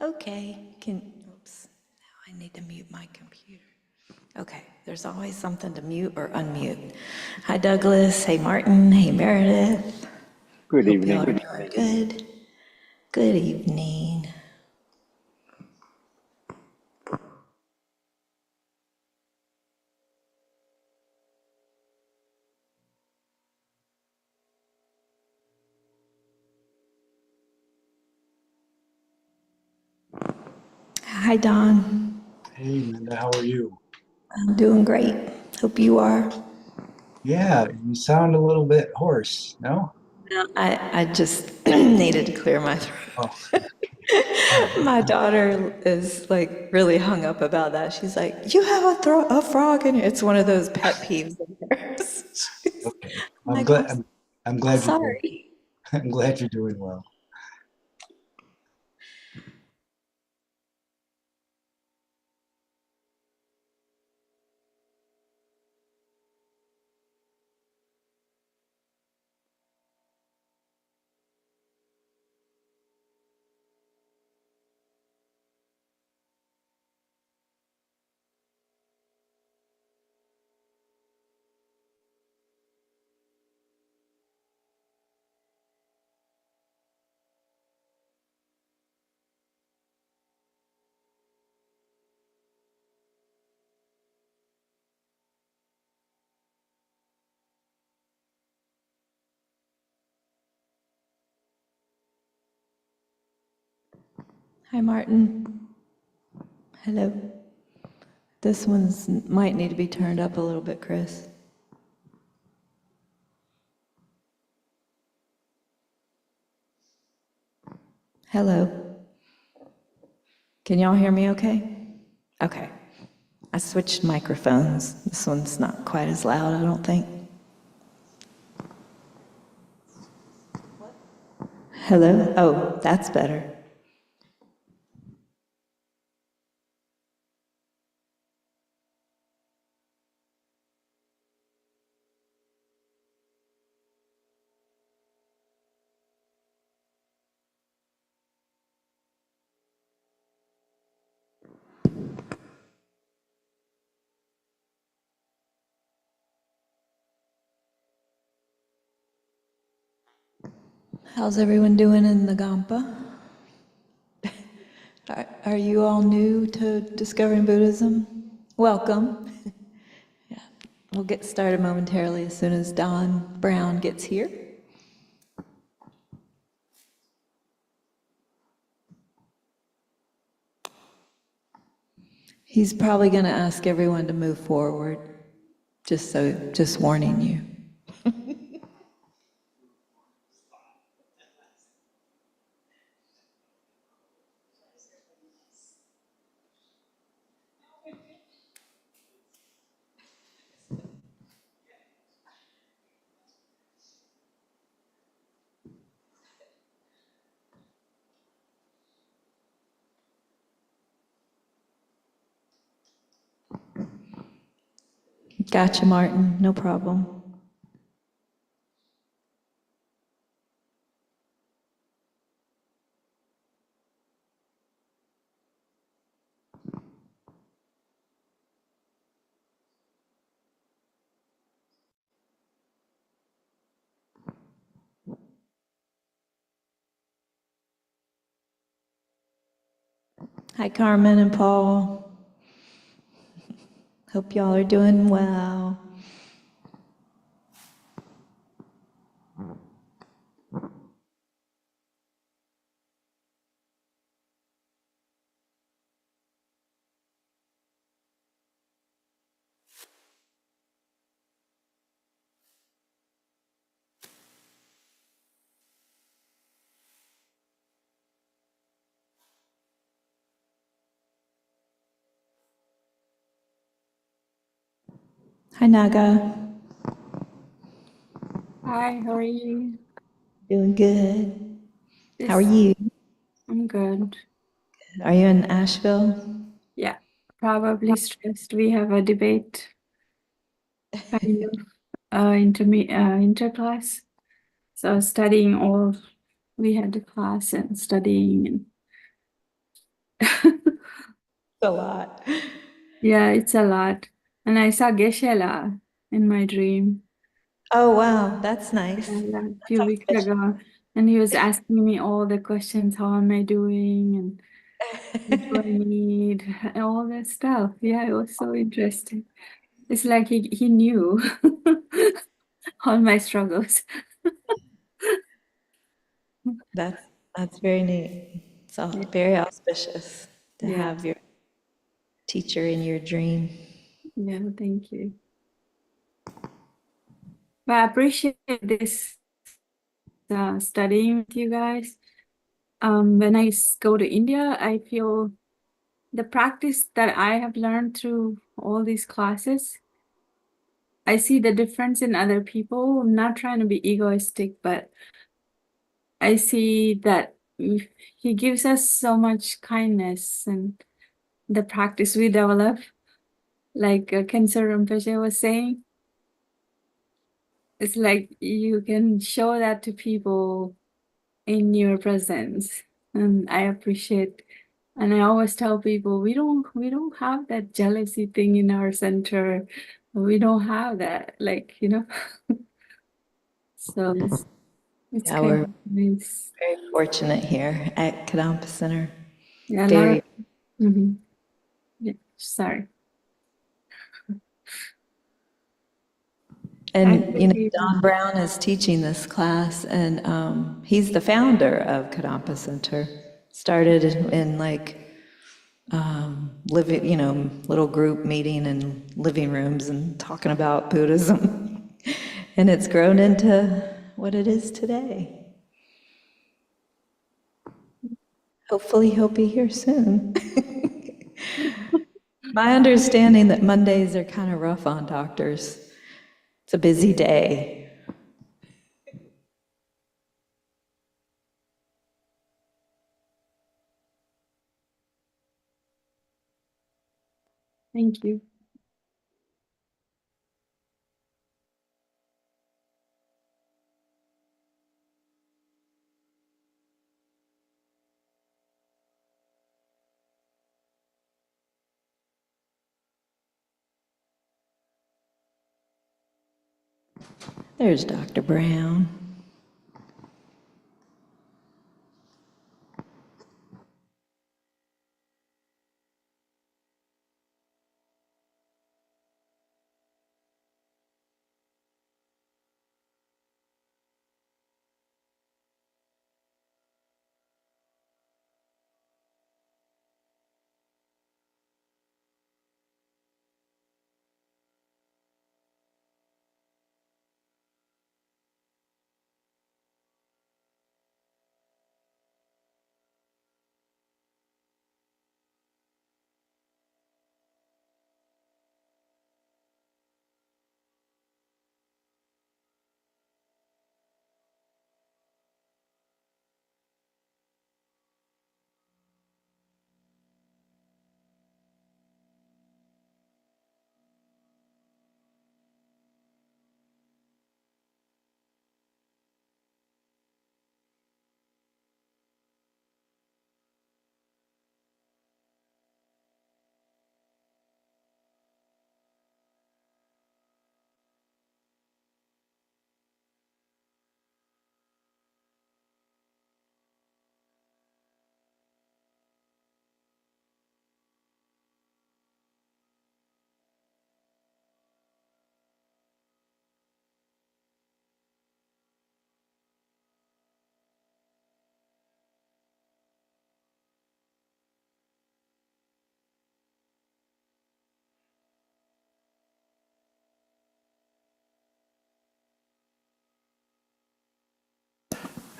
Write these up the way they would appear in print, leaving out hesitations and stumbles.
Okay, oops, now I need to mute my computer. Okay, there's always something to mute or unmute. Hi, Douglas. Hey, Martin. Hey, Meredith. Good Hope y'all evening. are doing good. Good evening. Hi, Don. Hey, Linda, how are you? I'm doing great. Hope you are. Yeah, you sound a little bit hoarse, no? I just needed to clear my throat. Oh, My daughter is like really hung up about that. She's like, "You have a frog in it." It's one of those pet peeves of hers. okay. I'm I'm like, glad. I'm glad you're doing. sorry. I'm glad you're doing well. Hi, Martin. Hello. This one's might need to be turned up a little bit, Chris. Hello. Can y'all hear me okay? Okay. I switched microphones. This one's not quite as loud, I don't think. Hello? Oh, that's better. How's everyone doing in the Gampa? Are you all new to discovering Buddhism? Welcome. Yeah, we'll get started momentarily as soon as Don Brown gets here. He's probably going to ask everyone to move forward, just warning you. Gotcha, Martin. No problem. Hi, Carmen and Paul. Hope y'all are doing well. Hi, Naga. Hi, how are you? Doing good. How are This, you? I'm good. Are you in Asheville? Yeah, probably stressed. We have a debate kind of interclass. So studying all, we had the class and studying and A lot. Yeah, it's a lot. And I saw Geshe-la in my dream. Oh, wow, that's Yeah, nice. a That's few weeks ago. And he was asking me all the questions, how am I doing? And what do I auspicious. need? And all that stuff. Yeah, it was so interesting. It's like he knew all my struggles. That's that's very neat. It's all Yeah, very auspicious to yeah, have your teacher in your dream. yeah, thank you. But I appreciate this studying with you guys. When I go to India, I feel the practice that I have learned through all these classes, I see the difference in other people. I'm not trying to be egoistic, but I see that he gives us so much kindness and the practice we develop, like Khenso Rinpoche was saying, it's like you can show that to people in your presence. And I appreciate, and I always tell people we don't have that jealousy thing in our center. We don't have that, like, so it's Yeah, kind we're of nice. very fortunate here at Kadampa Center. Yeah, a lot of Very, mhm. Yeah, sorry. I and really Don Brown is teaching this class, and he's the founder of Kadampa Center. Started in like living, little group meeting in living rooms and talking about Buddhism. And it's grown into what it is today. Hopefully he'll be here soon. My understanding that Mondays are kind of rough on doctors. It's a busy day. thank you. There's Dr. Brown.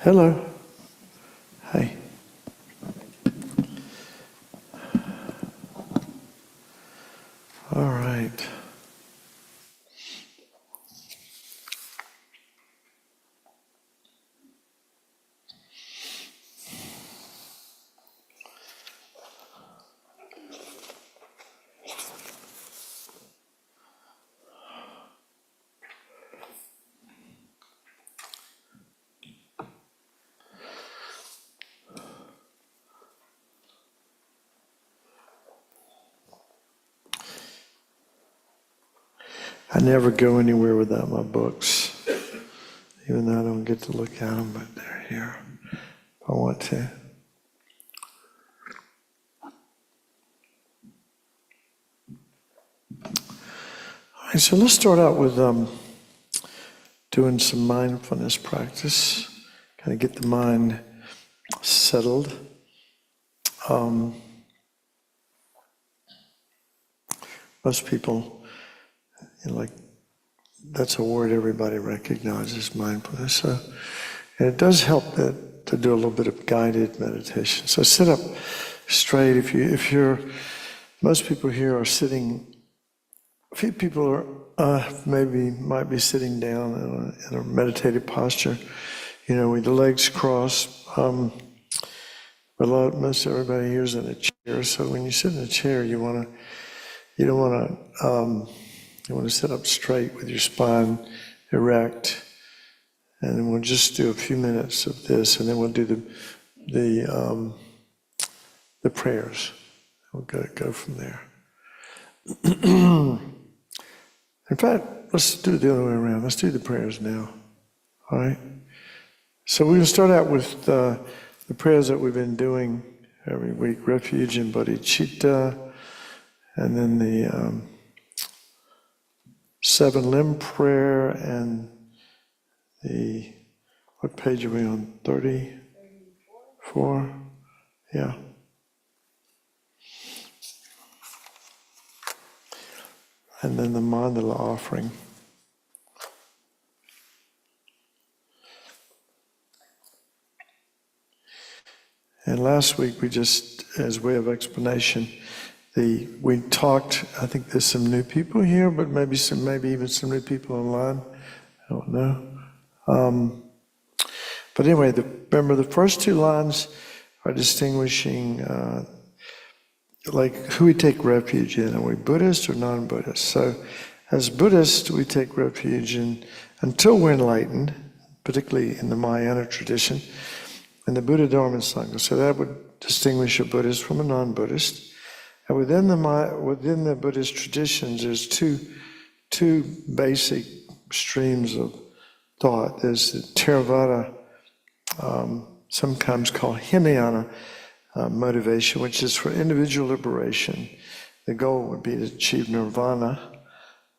Hello. Hi. All right. I never go anywhere without my books, even though I don't get to look at them, but they're here if I want to. All right, so let's start out with doing some mindfulness practice, kind of get the mind settled. Most people, like, that's a word everybody recognizes, mindfulness. So, and it does help to do a little bit of guided meditation. So sit up straight. If you're, most people here are sitting. A few people are might be sitting down in a meditative posture, with the legs crossed. But most everybody here is in a chair. So when you sit in a chair, you want to sit up straight with your spine erect, and then we'll just do a few minutes of this, and then we'll do the prayers. We'll go from there. In fact, let's do it the other way around. Let's do the prayers now. All right? So we're going to start out with the prayers that we've been doing every week, Refuge in Bodhichitta, and then the 7-limb prayer, and what page are we on? 34? Yeah. And then the mandala offering. And last week we just, as way of explanation, we talked. I think there's some new people here, but maybe even some new people online. I don't know. But anyway, remember the first two lines are distinguishing like who we take refuge in. Are we Buddhist or non-Buddhist? So as Buddhists, we take refuge in, until we're enlightened, particularly in the Mahayana tradition, and the Buddha, Dharma, and Sangha. So that would distinguish a Buddhist from a non-Buddhist. And within the Buddhist traditions, there's two basic streams of thought. There's the Theravada, sometimes called Hinayana motivation, which is for individual liberation. The goal would be to achieve nirvana,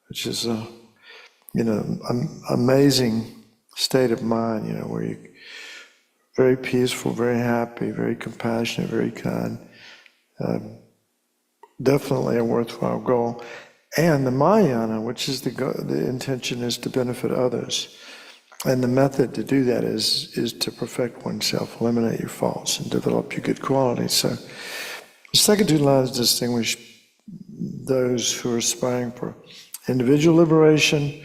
which is an amazing state of mind, where you're very peaceful, very happy, very compassionate, very kind. Definitely a worthwhile goal. And the Mahayana, which is the intention is to benefit others. And the method to do that is to perfect oneself, eliminate your faults, and develop your good qualities. So the second two lines distinguish those who are aspiring for individual liberation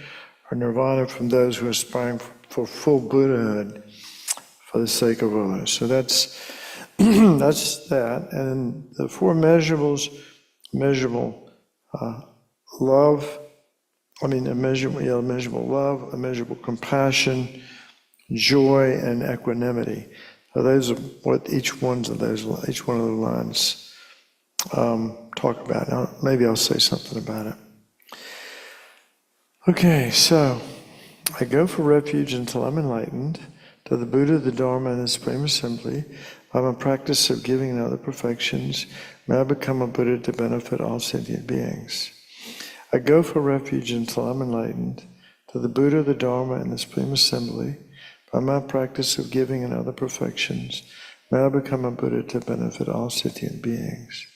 or nirvana from those who are aspiring for full Buddhahood for the sake of others. So that's that. And the four measurables: measurable love, immeasurable love, immeasurable compassion, joy, and equanimity. So those are what each one of the lines talk about. Now, maybe I'll say something about it. Okay, so I go for refuge until I'm enlightened, to the Buddha, the Dharma, and the Supreme Assembly. By my practice of giving and other perfections, may I become a Buddha to benefit all sentient beings. I go for refuge until I'm enlightened, to the Buddha, the Dharma, and the Supreme Assembly. By my practice of giving and other perfections, may I become a Buddha to benefit all sentient beings.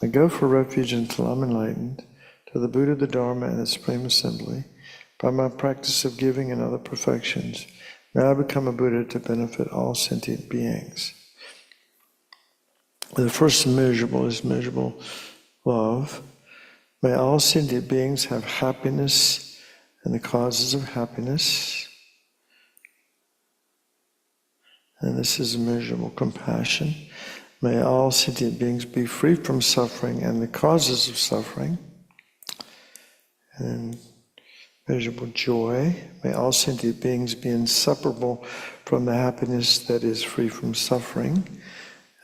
I go for refuge until I'm enlightened, to the Buddha, the Dharma, and the Supreme Assembly. By my practice of giving and other perfections, may I become a Buddha to benefit all sentient beings. The first immeasurable is measurable love. May all sentient beings have happiness and the causes of happiness. And this is immeasurable compassion. May all sentient beings be free from suffering and the causes of suffering. And measurable joy. May all sentient beings be inseparable from the happiness that is free from suffering.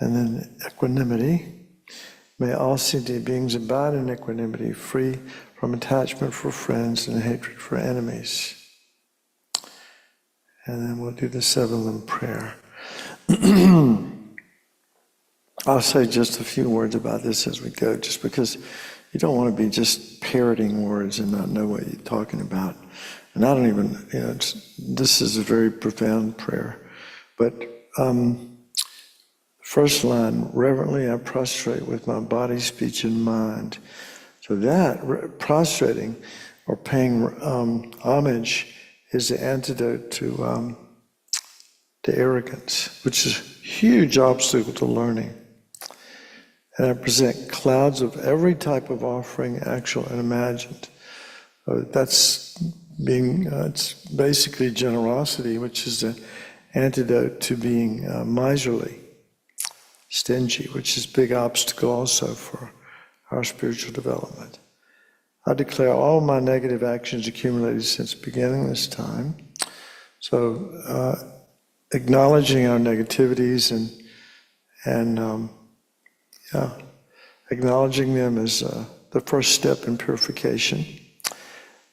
And then equanimity. May all sentient beings abide in equanimity, free from attachment for friends and hatred for enemies. And then we'll do the 7-limb prayer. I'll say just a few words about this as we go, just because you don't want to be just parroting words and not know what you're talking about. And I don't even, this is a very profound prayer. But first line, reverently I prostrate with my body, speech, and mind. So that, prostrating or paying homage is the antidote to arrogance, which is a huge obstacle to learning. And I present clouds of every type of offering, actual and imagined. That's being, it's basically generosity, which is the antidote to being miserly, stingy, which is a big obstacle also for our spiritual development. I declare all my negative actions accumulated since beginning this time. So acknowledging our negativities and acknowledging them as the first step in purification,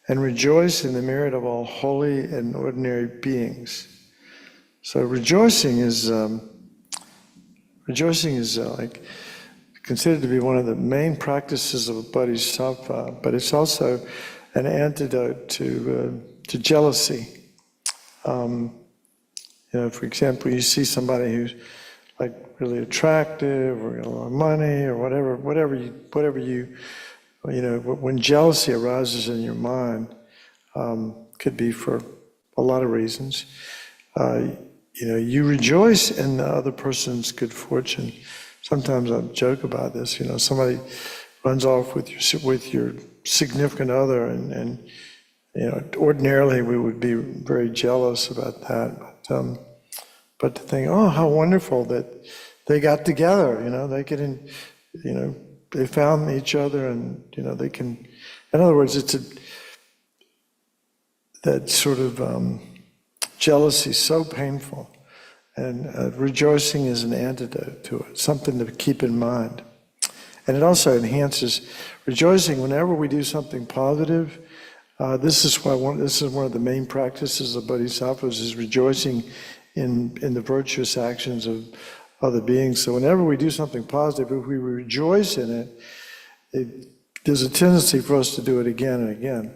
and rejoice in the merit of all holy and ordinary beings. So rejoicing is like considered to be one of the main practices of Bodhisattva, but it's also an antidote to jealousy. For example, you see somebody who's like really attractive or got a lot of money or whatever you when jealousy arises in your mind, could be for a lot of reasons. You rejoice in the other person's good fortune. Sometimes I joke about this. Somebody runs off with your significant other, and ordinarily we would be very jealous about that. But to think, oh, how wonderful that they got together. They could, they found each other, and they can. In other words, it's that sort of jealousy so painful. And rejoicing is an antidote to it, something to keep in mind. And it also enhances rejoicing whenever we do something positive. This is one of the main practices of bodhisattvas, is rejoicing in the virtuous actions of other beings. So whenever we do something positive, if we rejoice in it, there's a tendency for us to do it again and again.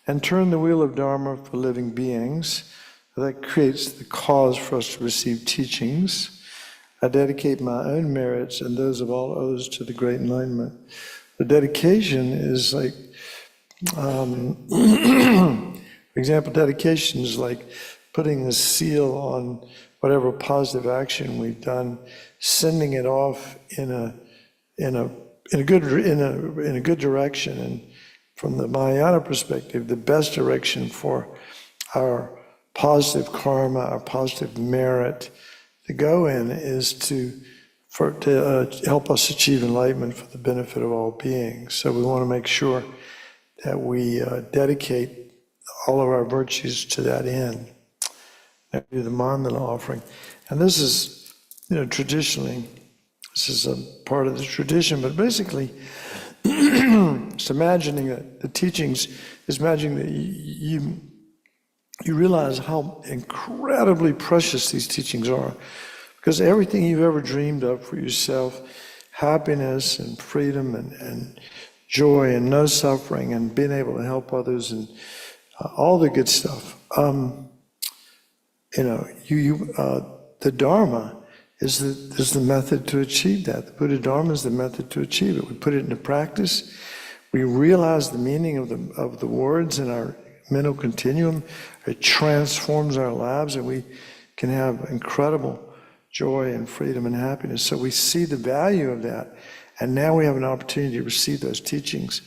And turn the wheel of Dharma for living beings. That creates the cause for us to receive teachings. I dedicate my own merits and those of all others to the great enlightenment. The dedication is like, for example, dedication is like putting a seal on whatever positive action we've done, sending it off in a good direction. And from the Mahayana perspective, the best direction for our positive karma, our positive merit to go in is to help us achieve enlightenment for the benefit of all beings. So we want to make sure that we dedicate all of our virtues to that end. That would be the mandala offering. And this is, traditionally, this is a part of the tradition, but basically, it's imagining that the teachings is imagining that you realize how incredibly precious these teachings are, because everything you've ever dreamed of for yourself, happiness and freedom and joy and no suffering and being able to help others and all the good stuff, the Dharma is the method to achieve that. The Buddha Dharma is the method to achieve it. We put it into practice. We realize the meaning of the words in our mental continuum. It transforms our lives, and we can have incredible joy and freedom and happiness. So we see the value of that, and now we have an opportunity to receive those teachings.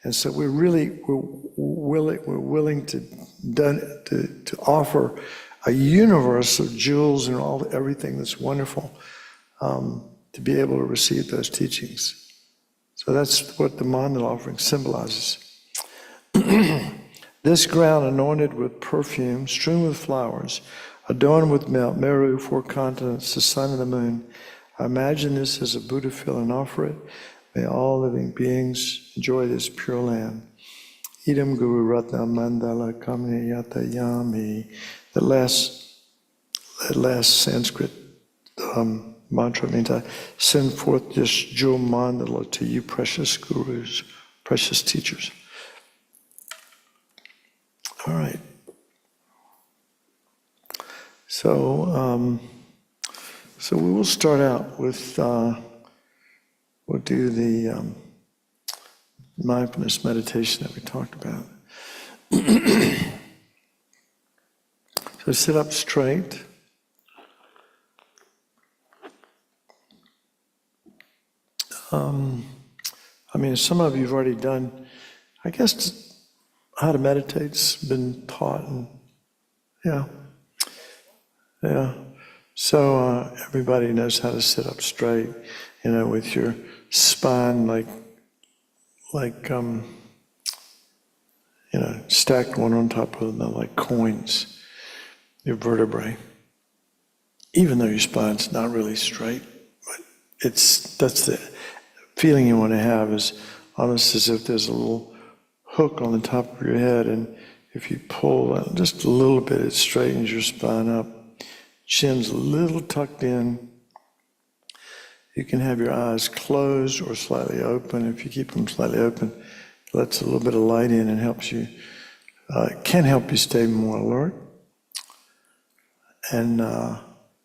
And so we're willing to offer a universe of jewels and everything that's wonderful, to be able to receive those teachings. So that's what the mandala offering symbolizes. This ground anointed with perfume, strewn with flowers, adorned with Meru, 4 continents, the sun and the moon. I imagine this as a Buddha fill and offer it. May all living beings enjoy this pure land. Idam Guru Ratna Mandala Kamniyata Yami. That last Sanskrit mantra means I send forth this jewel mandala to you, precious gurus, precious teachers. All right. So, so we will start out with, we'll do the mindfulness meditation that we talked about. So sit up straight. I mean, some of you have already done, I guess, how to meditate's been taught, and yeah. So everybody knows how to sit up straight, with your spine stacked one on top of another, like coins, your vertebrae. Even though your spine's not really straight, but that's the feeling you want to have, is almost as if there's a little hook on the top of your head, and if you pull just a little bit, it straightens your spine up. Chin's a little tucked in. You can have your eyes closed or slightly open. If you keep them slightly open, it lets a little bit of light in and helps you, can help you stay more alert. And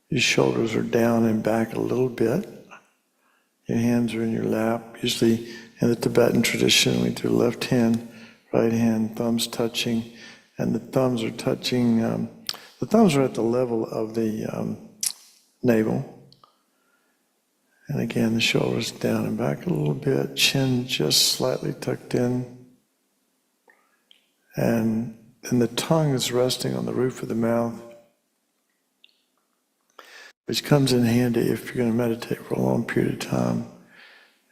your shoulders are down and back a little bit. Your hands are in your lap. Usually in the Tibetan tradition, we do left hand, right hand, thumbs touching, and the thumbs are touching, the thumbs are at the level of the navel. And again, the shoulders down and back a little bit, chin just slightly tucked in. And then the tongue is resting on the roof of the mouth, which comes in handy if you're going to meditate for a long period of time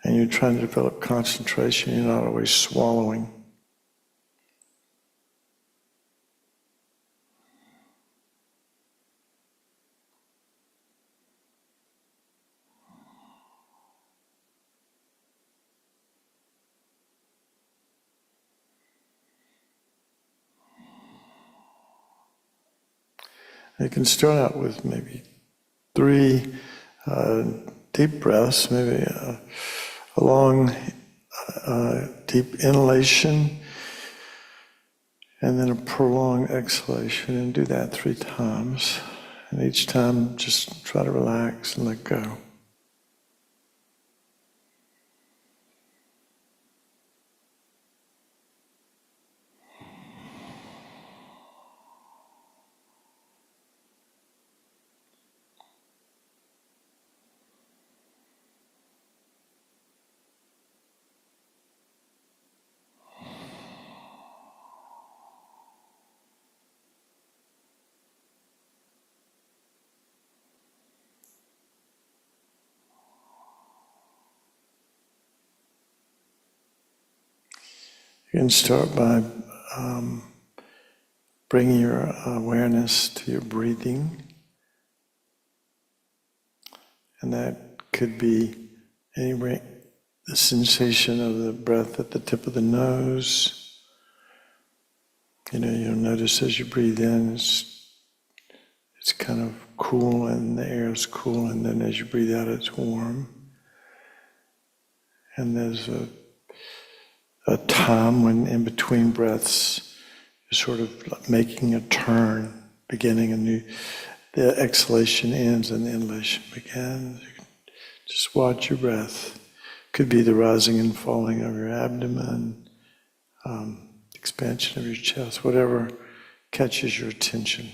and you're trying to develop concentration, you're not always swallowing. You can start out with maybe 3 deep breaths, maybe a long, deep inhalation, and then a prolonged exhalation, and do that 3 times. And each time, just try to relax and let go. You can start by bringing your awareness to your breathing. And that could be the sensation of the breath at the tip of the nose. You'll notice as you breathe in, it's kind of cool, and the air is cool, and then as you breathe out, it's warm. And there's a time when in between breaths, you're sort of making a turn, beginning a new, the exhalation ends and the inhalation begins. You can just watch your breath. Could be the rising and falling of your abdomen, expansion of your chest, whatever catches your attention.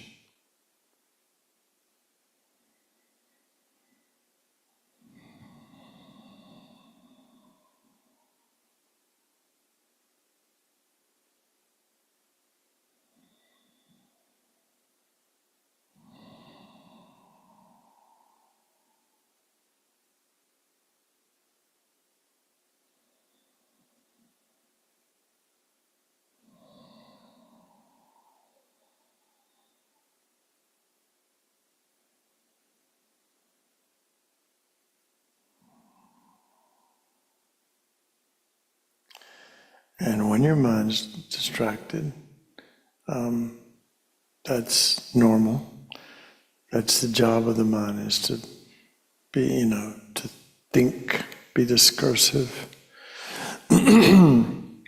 And when your mind's distracted, that's normal. That's the job of the mind, is to be, to think, be discursive. And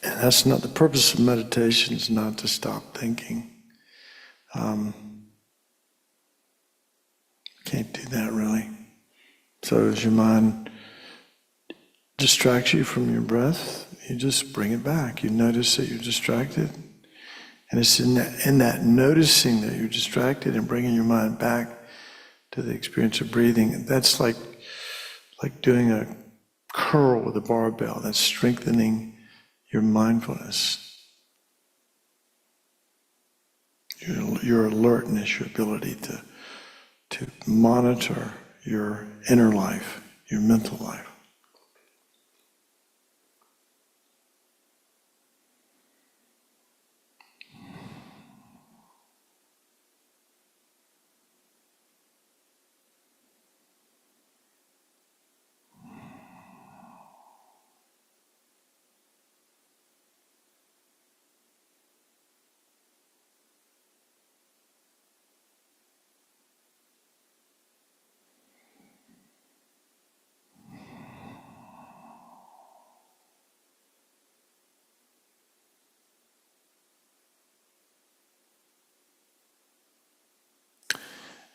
that's not the purpose of meditation, is not to stop thinking. Can't do that really. So as your mind distracts you from your breath, you just bring it back. You notice that you're distracted. And it's in that noticing that you're distracted and bringing your mind back to the experience of breathing. That's like doing a curl with a barbell. That's strengthening your mindfulness, your alertness, your ability to monitor your inner life, your mental life.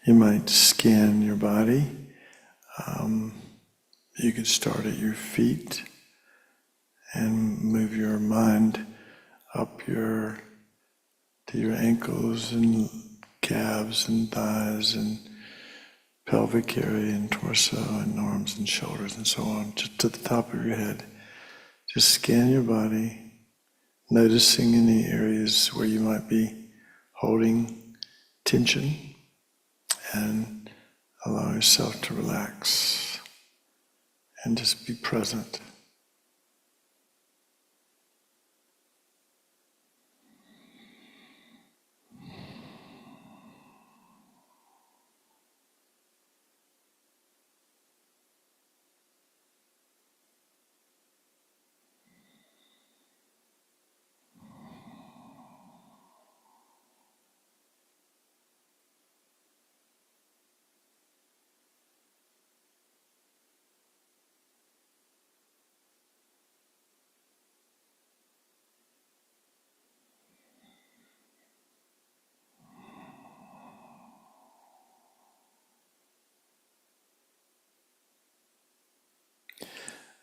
You might scan your body. You can start at your feet and move your mind up to your ankles and calves and thighs and pelvic area and torso and arms and shoulders and so on, just to the top of your head. Just scan your body, noticing any areas where you might be holding tension, and allow yourself to relax and just be present.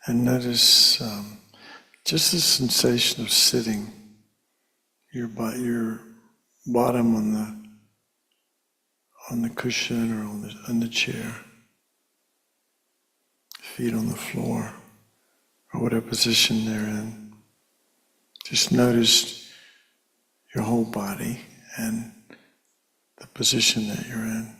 And notice just the sensation of sitting, your bottom on the cushion or on the chair, feet on the floor, or whatever position they're in. Just notice your whole body and the position that you're in.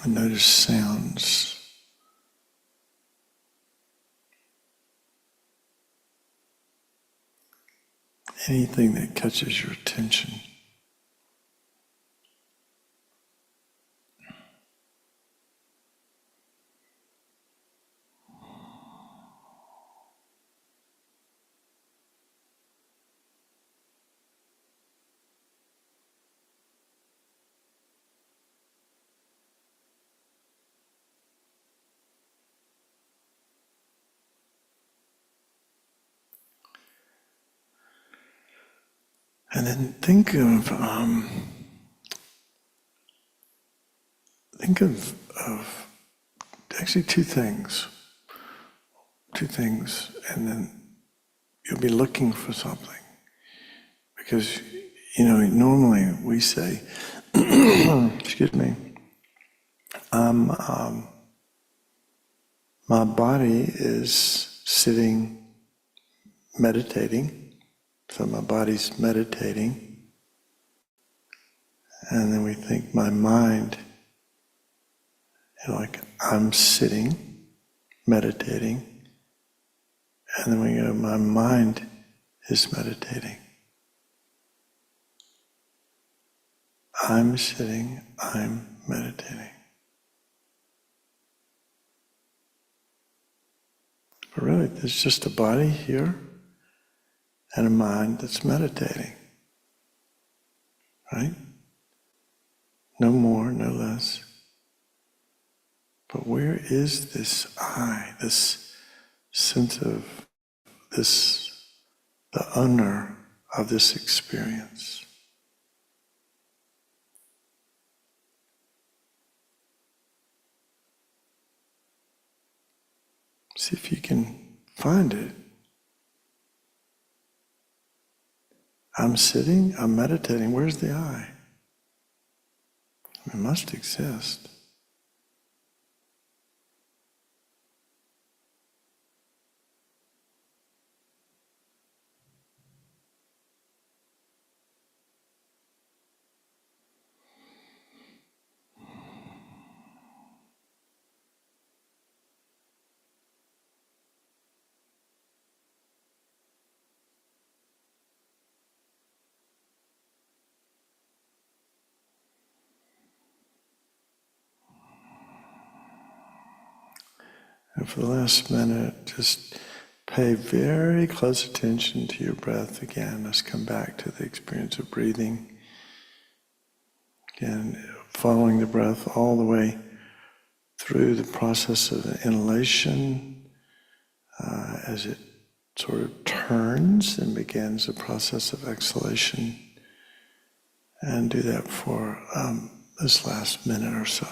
And notice sounds. Anything that catches your attention. And then think of actually two things, and then you'll be looking for something. Because, normally we say, excuse me, my body is sitting, meditating. So my body's meditating. And then we think my mind, like I'm sitting, meditating. And then we go, my mind is meditating. I'm sitting, I'm meditating. But really, there's just a body here and a mind that's meditating. Right? No more, no less. But where is this I, this sense of this, the owner of this experience? See if you can find it. I'm sitting, I'm meditating. Where's the I? It must exist. And for the last minute, just pay very close attention to your breath again. Let's come back to the experience of breathing. Again, following the breath all the way through the process of inhalation as it sort of turns and begins the process of exhalation. And do that for this last minute or so.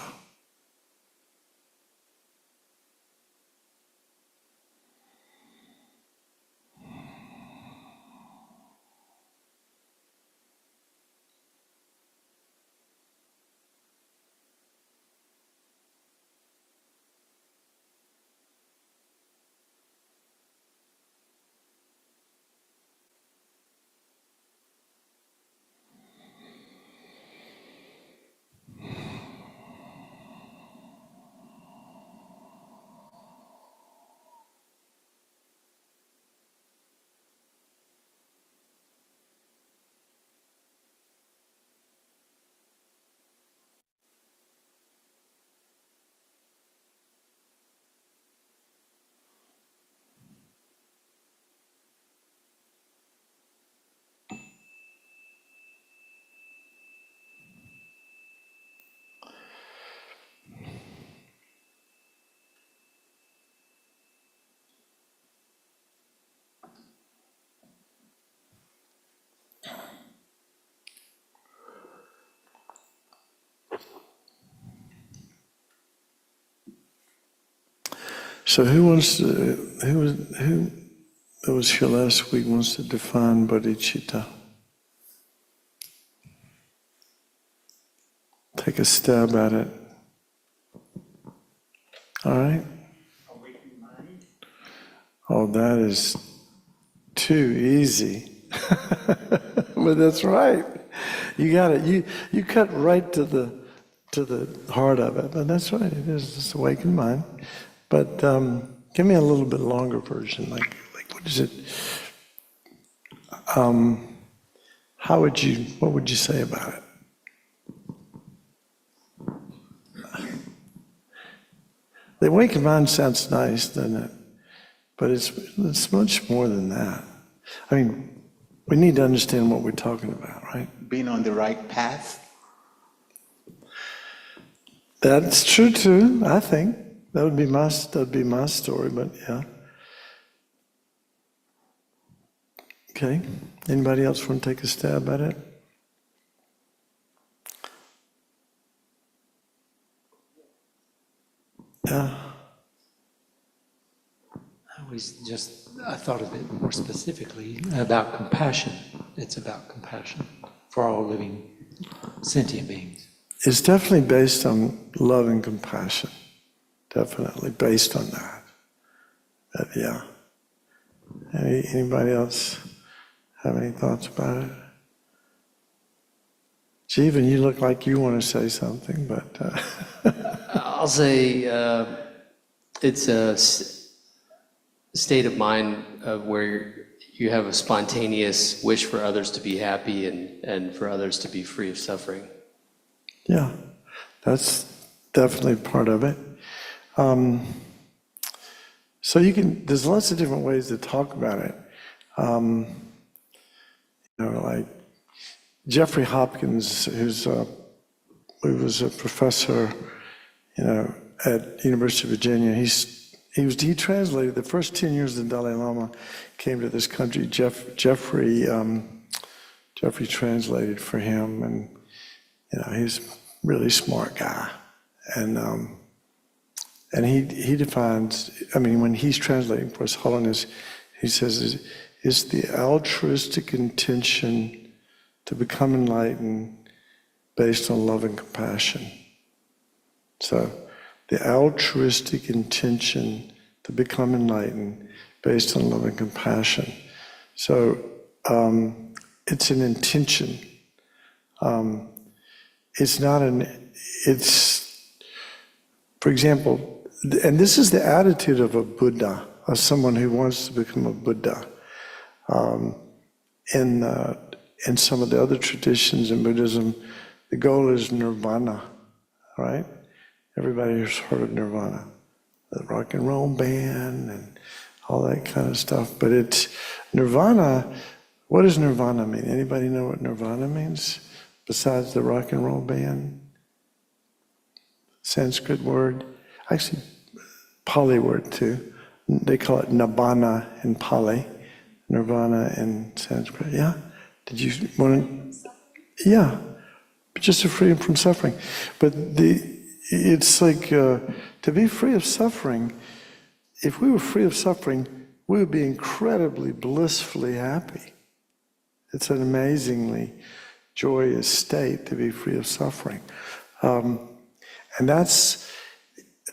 So who was here last week wants to define bodhicitta? Take a stab at it. All right? Oh, that is too easy. But that's right. You got it. You cut right to the heart of it. But that's right. It is this awakened mind. But give me a little bit longer version. Like what is it? What would you say about it? The awakened mind sounds nice, doesn't it? But it's much more than that. I mean, we need to understand what we're talking about, right? Being on the right path. That's true too, I think. That'd be my story, but yeah. Okay. Anybody else want to take a stab at it? Yeah. I thought of it more specifically about compassion. It's about compassion for all living Sentient beings. It's definitely based on love and compassion. Definitely based on that. But yeah. Anybody else have any thoughts about it? Jeevan, you look like you want to say something, but I'll say it's a state of mind of where you have a spontaneous wish for others to be happy and for others to be free of suffering. yeah, that's definitely part of it. So there's lots of different ways to talk about it. Like Jeffrey Hopkins, who was a professor, at University of Virginia. He translated the first 10 years the Dalai Lama came to this country. Jeffrey translated for him, and he's a really smart guy, and he defines. I mean, when he's translating for us, holiness, he says is the altruistic intention to become enlightened based on love and compassion. So, the altruistic intention to become enlightened based on love and compassion. So, it's an intention. For example, and this is the attitude of a Buddha, of someone who wants to become a Buddha. In some of the other traditions in Buddhism, the goal is nirvana, right? Everybody has heard of nirvana, the rock and roll band and all that kind of stuff. But it's nirvana. What does nirvana mean? Anybody know what nirvana means besides the rock and roll band? Sanskrit word, actually Pali word too. They call it nibbana in Pali, nirvana in Sanskrit. Yeah. Did you want to? Yeah, just a freedom from suffering. But it's like to be free of suffering. If we were free of suffering, we would be incredibly blissfully happy. It's an amazingly joyous state to be free of suffering, and that's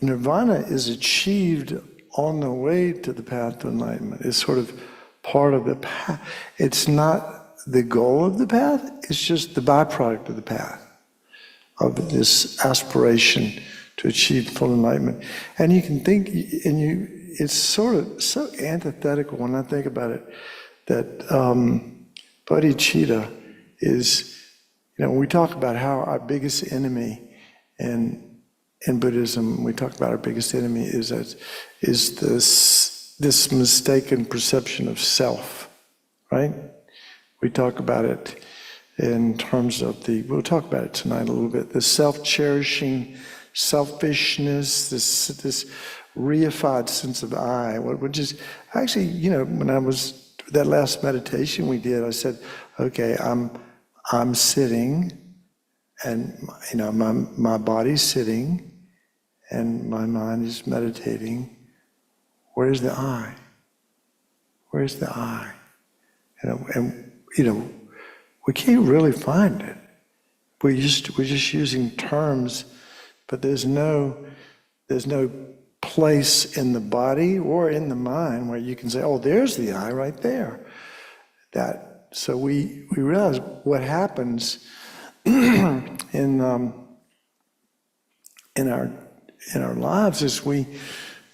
nirvana is achieved on the way to the path to enlightenment. It's sort of part of the path. It's not the goal of the path, it's just the byproduct of the path, of this aspiration to achieve full enlightenment. And you can think, it's sort of so antithetical when I think about it, that bodhicitta is, when we talk about how our biggest enemy in Buddhism, we talk about our biggest enemy is this mistaken perception of self, right? We talk about it in terms of we'll talk about it tonight a little bit, the self-cherishing selfishness, this reified sense of I, which is actually, when I was, that last meditation we did, I said, okay, I'm sitting, and my body's sitting, and my mind is meditating. Where's the I? Where's the I? We can't really find it. We're just using terms, but there's no place in the body or in the mind where you can say, oh, there's the I right there. So we realize what happens in our lives is we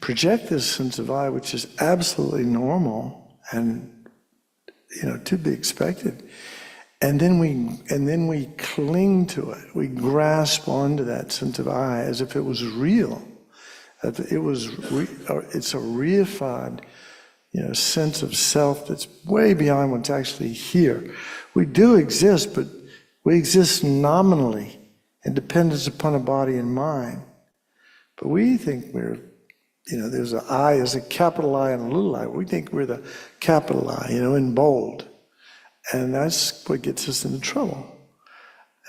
project this sense of I, which is absolutely normal and to be expected, and then we cling to it. We grasp onto that sense of I as if it was real. It's a reified, sense of self that's way beyond what's actually here. We do exist, but we exist nominally in dependence upon a body and mind. But we think we're, there's an I, there's a capital I and a little I. We think we're the capital I, in bold. And that's what gets us into trouble.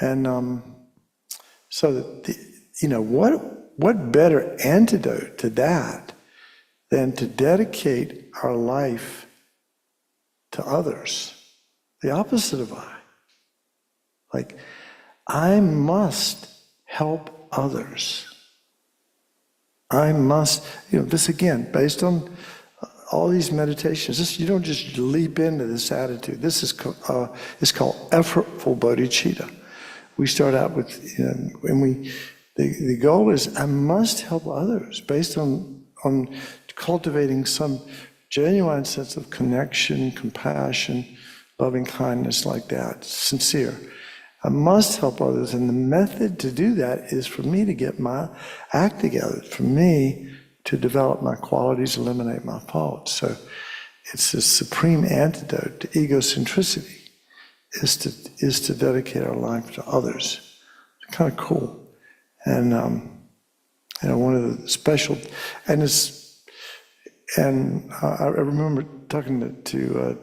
And so what better antidote to that than to dedicate our life to others, the opposite of I. Like, I must help others. I must, this again, based on all these meditations, you don't just leap into this attitude. This is it's called effortful bodhicitta. We start out with, the goal is I must help others based on cultivating some genuine sense of connection, compassion, loving kindness like that, sincere. I must help others, and the method to do that is for me to get my act together, for me to develop my qualities, eliminate my faults. So it's the supreme antidote to egocentricity, is to dedicate our life to others. It's kind of cool. And one of the special, and I remember talking to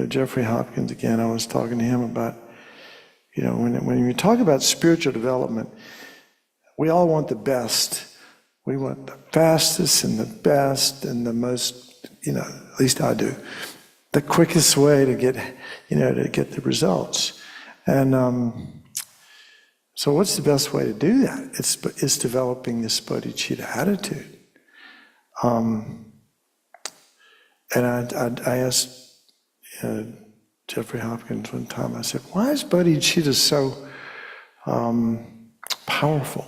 Jeffrey Hopkins again. I was talking to him about, when you talk about spiritual development, we all want the best. We want the fastest and the best and the most, at least I do, the quickest way to get the results. And so what's the best way to do that? It's developing this bodhicitta attitude. And I asked Jeffrey Hopkins one time, I said, why is bodhicitta so powerful?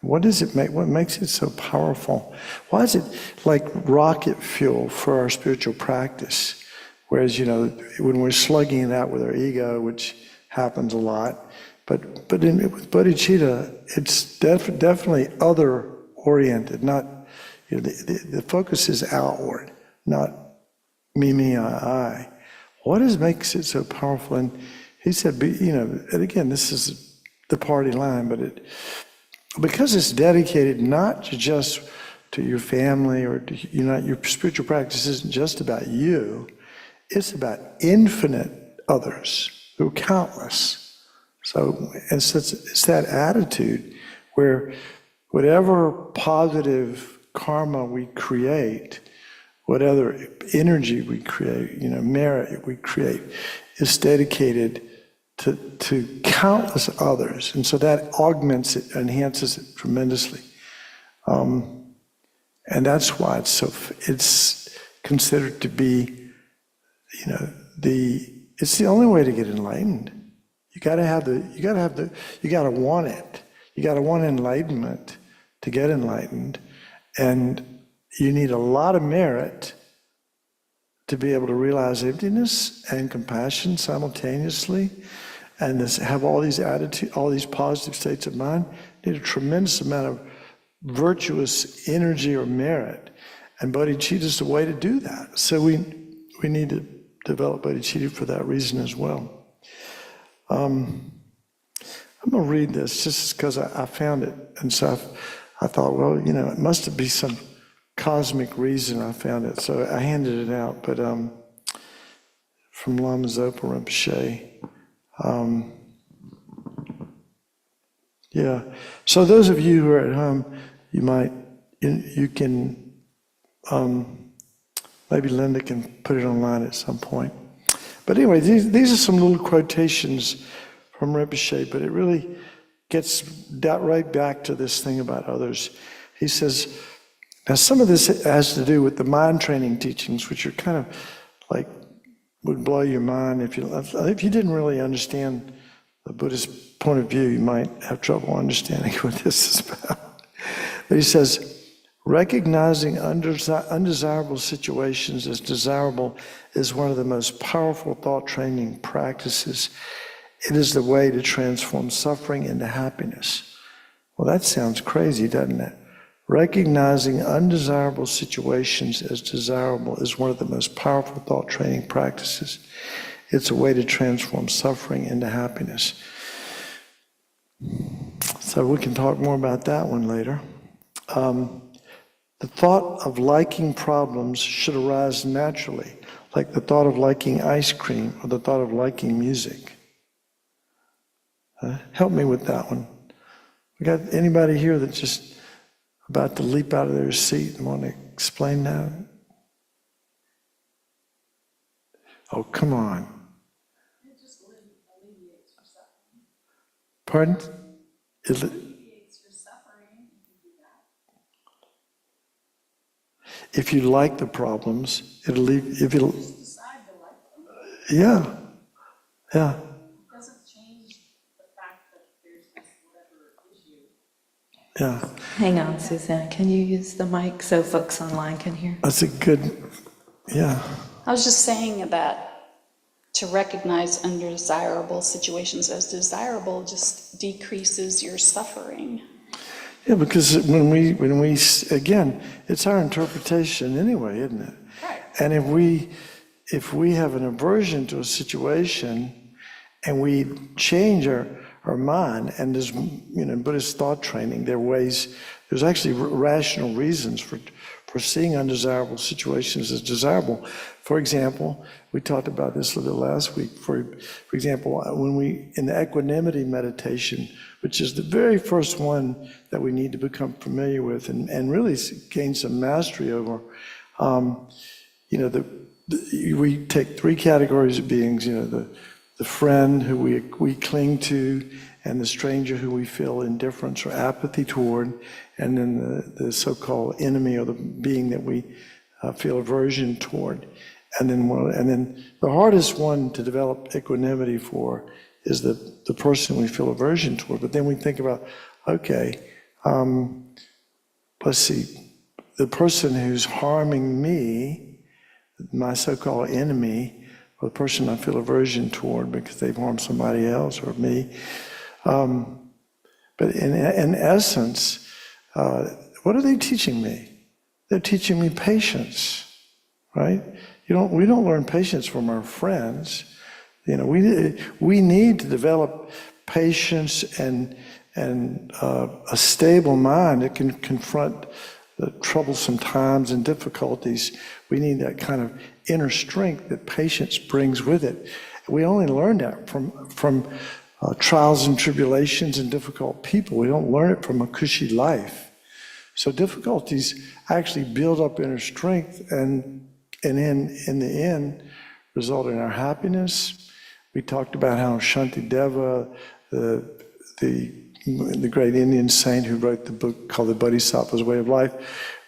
What does it make? What makes it so powerful? Why is it like rocket fuel for our spiritual practice? Whereas, when we're slugging it out with our ego, which happens a lot, but with bodhicitta, it's definitely other-oriented, not, the focus is outward, not me, I. What makes it so powerful? And he said, and again, this is the party line, but because it's dedicated not just to your family or to, your spiritual practice isn't just about you, it's about infinite others who are countless. So it's that attitude where whatever positive karma we create, whatever energy we create, merit we create, is dedicated to countless others. And so that augments it, enhances it tremendously. And that's why it's considered to be, it's the only way to get enlightened. You gotta want it. You gotta want enlightenment to get enlightened. And you need a lot of merit to be able to realize emptiness and compassion simultaneously, and have all these positive states of mind. You need a tremendous amount of virtuous energy or merit, and bodhicitta is the way to do that. So we need to develop bodhicitta for that reason as well. I'm going to read this just because I found it, and so I thought, well, it must be some cosmic reason I found it, so I handed it out. But from Lama Zopa Rinpoche. Yeah. So those of you who are at home, you can maybe Linda can put it online at some point. But anyway, these are some little quotations from Rinpoche, but it really gets right back to this thing about others. He says, now some of this has to do with the mind training teachings, which are kind of like, would blow your mind if you didn't really understand the Buddhist point of view. You might have trouble understanding what this is about. But he says, recognizing undesirable situations as desirable is one of the most powerful thought training practices. It is the way to transform suffering into happiness. Well, that sounds crazy, doesn't it? Recognizing undesirable situations as desirable is one of the most powerful thought training practices. It's a way to transform suffering into happiness. So we can talk more about that one later. The thought of liking problems should arise naturally, like the thought of liking ice cream or the thought of liking music. Help me with that one. We got anybody here that's just about to leap out of their seat and want to explain that? Oh, come on. Pardon? It- If you like the problems, it'll leave, if you, yeah, yeah. Yeah, Hang on, Suzanne, can you use the mic so folks online can hear? that's a good, yeah. I was just saying that to recognize undesirable situations as desirable just decreases your suffering. Yeah, because when we, again, it's our interpretation anyway, isn't it? Right. And if we have an aversion to a situation and we change our mind, and there's, Buddhist thought training, there are ways, there's actually rational reasons for seeing undesirable situations as desirable. For example, we talked about this a little last week. For example, when we, in the equanimity meditation, which is the very first one that we need to become familiar with and really gain some mastery over, we take three categories of beings, the friend who we cling to, and the stranger who we feel indifference or apathy toward, and then the so-called enemy or the being that we feel aversion toward. And then the hardest one to develop equanimity for is the person we feel aversion toward. But then we think about, okay, let's see, the person who's harming me, my so-called enemy, or the person I feel aversion toward because they've harmed somebody else or me. But in essence, what are they teaching me? They're teaching me patience, right? We don't learn patience from our friends. We need to develop patience and a stable mind that can confront the troublesome times and difficulties. We need that kind of inner strength that patience brings with it. We only learn that from trials and tribulations and difficult people. We don't learn it from a cushy life. So difficulties actually build up inner strength and in the end result in our happiness. We talked about how Shantideva, the great Indian saint who wrote the book called The Bodhisattva's Way of Life,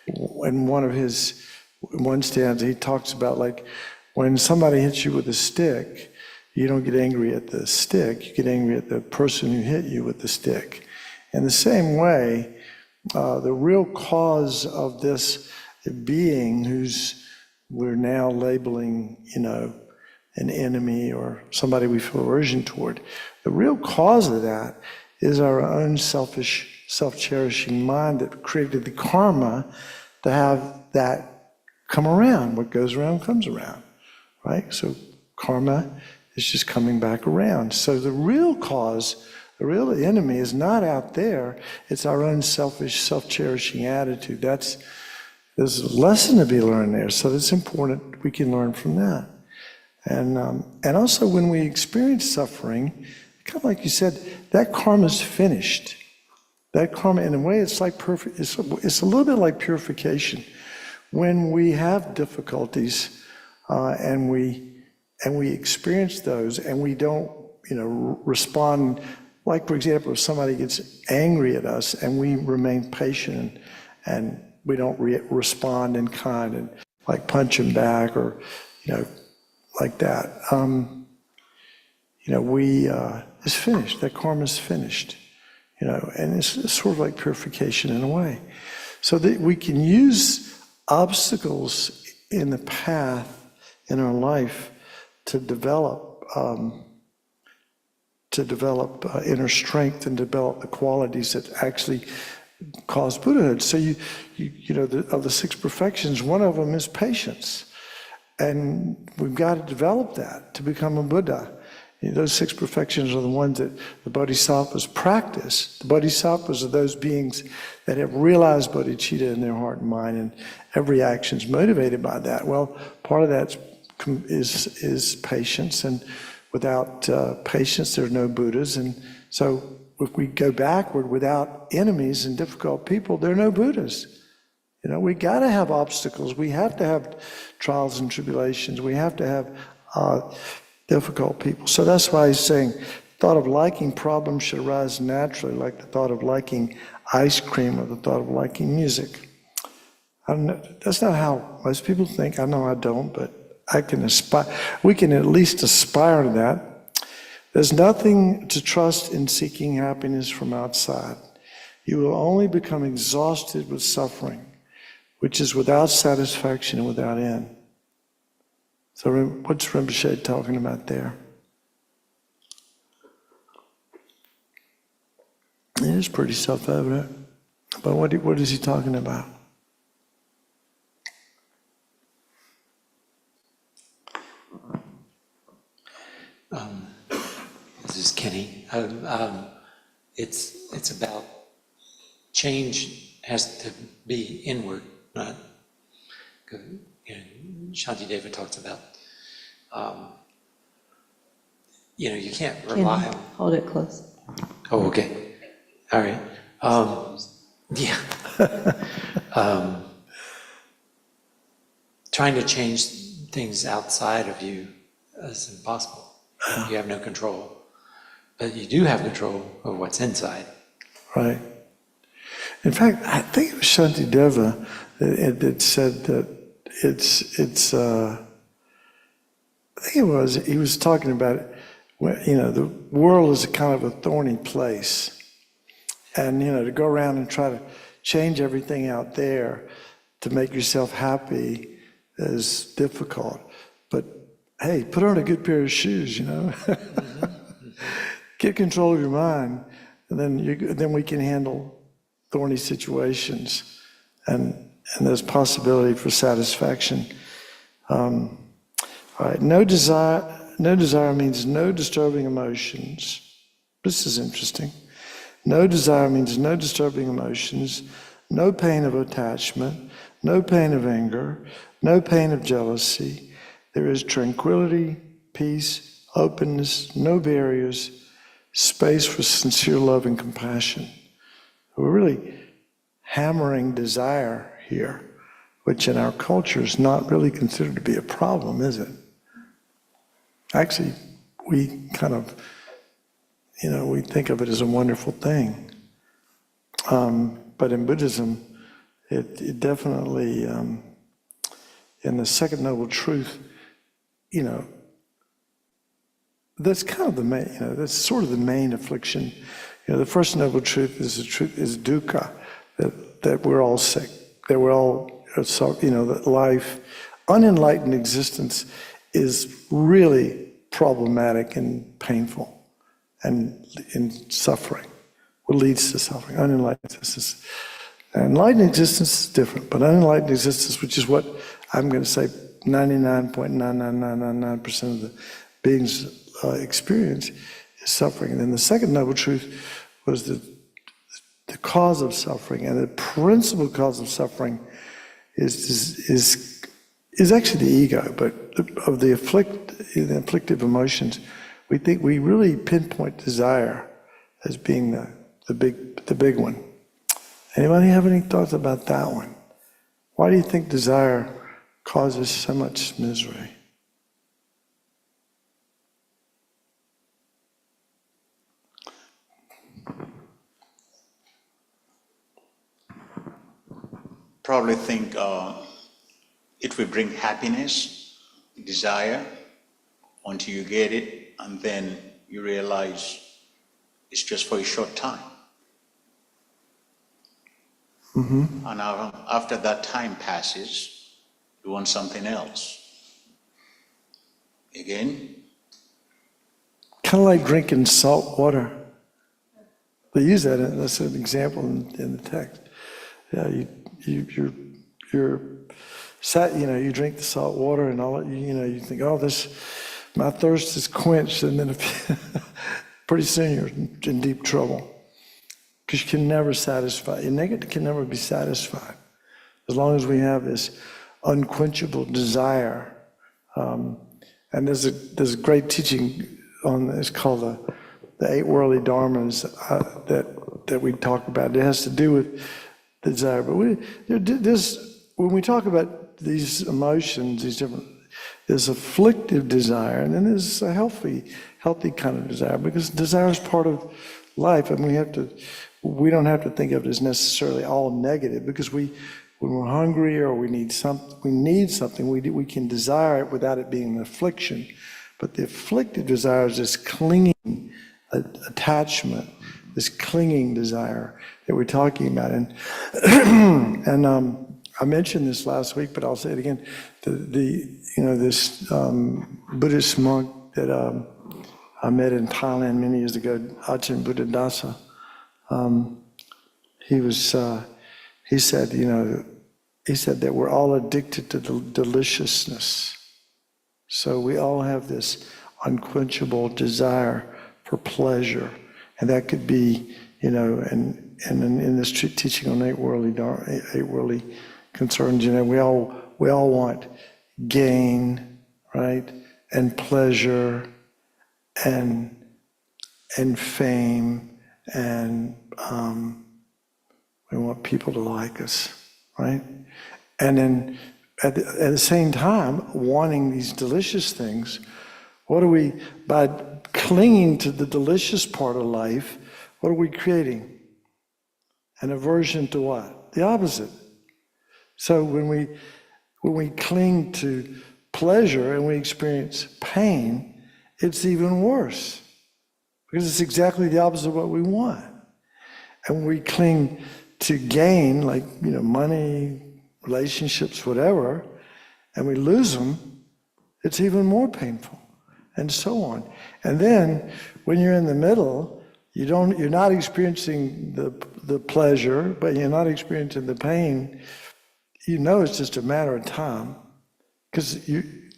in one stanza he talks about, like, when somebody hits you with a stick, you don't get angry at the stick, you get angry at the person who hit you with the stick. In the same way, the real cause of this being we're now labeling, an enemy or somebody we feel aversion toward, the real cause of that is our own selfish, self-cherishing mind that created the karma to have that come around. What goes around comes around, right? So karma is just coming back around. So the real cause, the real enemy is not out there. It's our own selfish, self-cherishing attitude. There's a lesson to be learned there. So it's important we can learn from that. And also when we experience suffering, kind of like you said, that karma's finished. That karma, in a way, it's like perfect. It's a little bit like purification. When we have difficulties and we experience those, and we don't, respond. Like, for example, if somebody gets angry at us and we remain patient and we don't respond in kind and like punch them back or, like that, it's finished. That karma's finished, and it's sort of like purification in a way. So that we can use obstacles in the path in our life to develop inner strength and develop the qualities that actually cause Buddhahood. So of the six perfections, one of them is patience. And we've got to develop that to become a Buddha. Those six perfections are the ones that the Bodhisattvas practice. The Bodhisattvas are those beings that have realized bodhicitta in their heart and mind, and every action is motivated by that. Well, part of that is patience, and without patience, there are no Buddhas. And so if we go backward without enemies and difficult people, there are no Buddhas. We got to have obstacles. We have to have trials and tribulations. We have to have difficult people. So that's why he's saying thought of liking problems should arise naturally, like the thought of liking ice cream or the thought of liking music. I don't know, that's not how most people think. I know I don't, but I can aspire. We can at least aspire to that. There's nothing to trust in seeking happiness from outside. You will only become exhausted with suffering, which is without satisfaction and without end. So what's Rinpoche talking about there? It is pretty self-evident. But what is he talking about? This is Kenny. It's about change has to be inward, not. Shantideva talks about. You can't rely on. Hold it close. Oh, okay. All right. Yeah. Trying to change things outside of you is impossible. You have no control. But you do have control of what's inside. Right. In fact, I think it was Shantideva that said that I think it was, he was talking about it, the world is a kind of a thorny place. And, to go around and try to change everything out there to make yourself happy is difficult. But hey, put on a good pair of shoes, Get control of your mind, and then we can handle thorny situations, and there's possibility for satisfaction. All right, no desire means no disturbing emotions. This is interesting. No desire means no disturbing emotions, no pain of attachment, no pain of anger, no pain of jealousy. There is tranquility, peace, openness, no barriers, space for sincere love and compassion. We're really hammering desire here, which in our culture is not really considered to be a problem, is it? Actually, we kind of, we think of it as a wonderful thing. But in Buddhism, it definitely, in the Second Noble Truth, that's kind of the main, that's sort of the main affliction. The First Noble Truth is dukkha, that we're all sick, that we're all, that life, unenlightened existence is really problematic and painful and in suffering. What leads to suffering? Unenlightened existence. Enlightened existence is different, but unenlightened existence, which is what I'm going to say 99.99999% of the beings experience, is suffering. And then the Second Noble Truth was the cause of suffering, and the principal cause of suffering is actually the ego, but of the afflictive emotions, we think we really pinpoint desire as being the big one. Anybody have any thoughts about that one? Why do you think desire causes so much misery? Probably think it will bring happiness, desire, until you get it, and then you realize it's just for a short time. Mm-hmm. And after that time passes, you want something else. Again. Kind of like drinking salt water. They use that, that's an example in the text. Yeah, you're sat, you drink the salt water and all, you think, oh, my thirst is quenched, and then pretty soon you're in deep trouble. Because you can never satisfy, your negative can never be satisfied. As long as we have this unquenchable desire. And there's a great teaching on, it's called the 8 worldly dharmas that we talk about. It has to do with desire. But when we talk about these emotions, there's afflictive desire, and then there's a healthy healthy kind of desire, because desire is part of life, and we don't have to think of it as necessarily all negative, because when we're hungry or we need something, we can desire it without it being an affliction. But the afflicted desire is this clinging attachment, this clinging desire that we're talking about. And I mentioned this last week, but I'll say it again. This Buddhist monk that I met in Thailand many years ago, Ajahn Buddhadasa, he said that we're all addicted to deliciousness. So we all have this unquenchable desire for pleasure, and that could be, and in this teaching on eight worldly concerns, we all want gain, right, and pleasure, and fame, and we want people to like us, right? And then at the same time, wanting these delicious things, by clinging to the delicious part of life, what are we creating? An aversion to what? The opposite. So when we cling to pleasure and we experience pain, it's even worse, because it's exactly the opposite of what we want. And when we cling to gain, like money, relationships, whatever, and we lose them, it's even more painful, and so on. And then when you're in the middle, you're not experiencing the pleasure, but you're not experiencing the pain. It's just a matter of time, because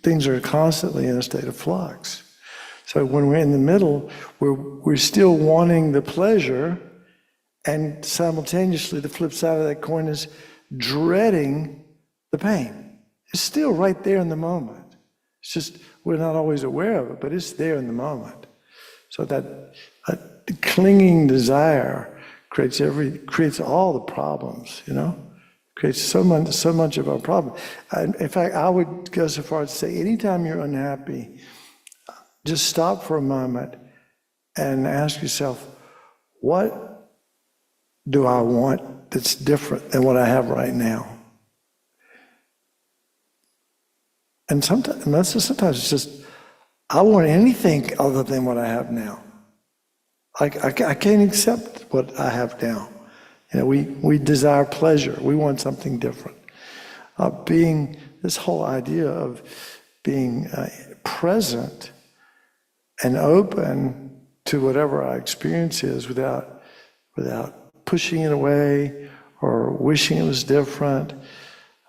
things are constantly in a state of flux. So when we're in the middle, we're still wanting the pleasure, and simultaneously the flip side of that coin is dreading the pain. It's still right there in the moment. It's just we're not always aware of it, but it's there in the moment. So that clinging desire creates all the problems, creates so much of our problem. In fact, I would go so far as to say, anytime you're unhappy, just stop for a moment and ask yourself, what do I want that's different than what I have right now? And sometimes it's just, I want anything other than what I have now. I can't accept what I have now. We desire pleasure. We want something different. This whole idea of being present and open to whatever our experience is without pushing it away or wishing it was different.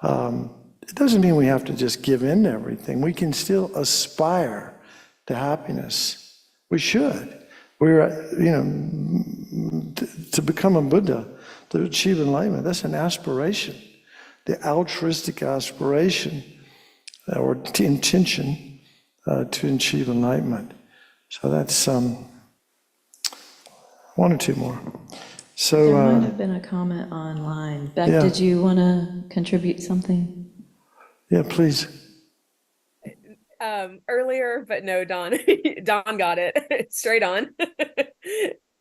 It doesn't mean we have to just give in to everything. We can still aspire to happiness. We should. To become a Buddha, to achieve enlightenment, that's an aspiration. The altruistic aspiration or intention to achieve enlightenment. So that's one or two more. So There might have been a comment online. Beck, yeah. Did you want to contribute something? Yeah, please. Earlier, but no, Don got it straight on.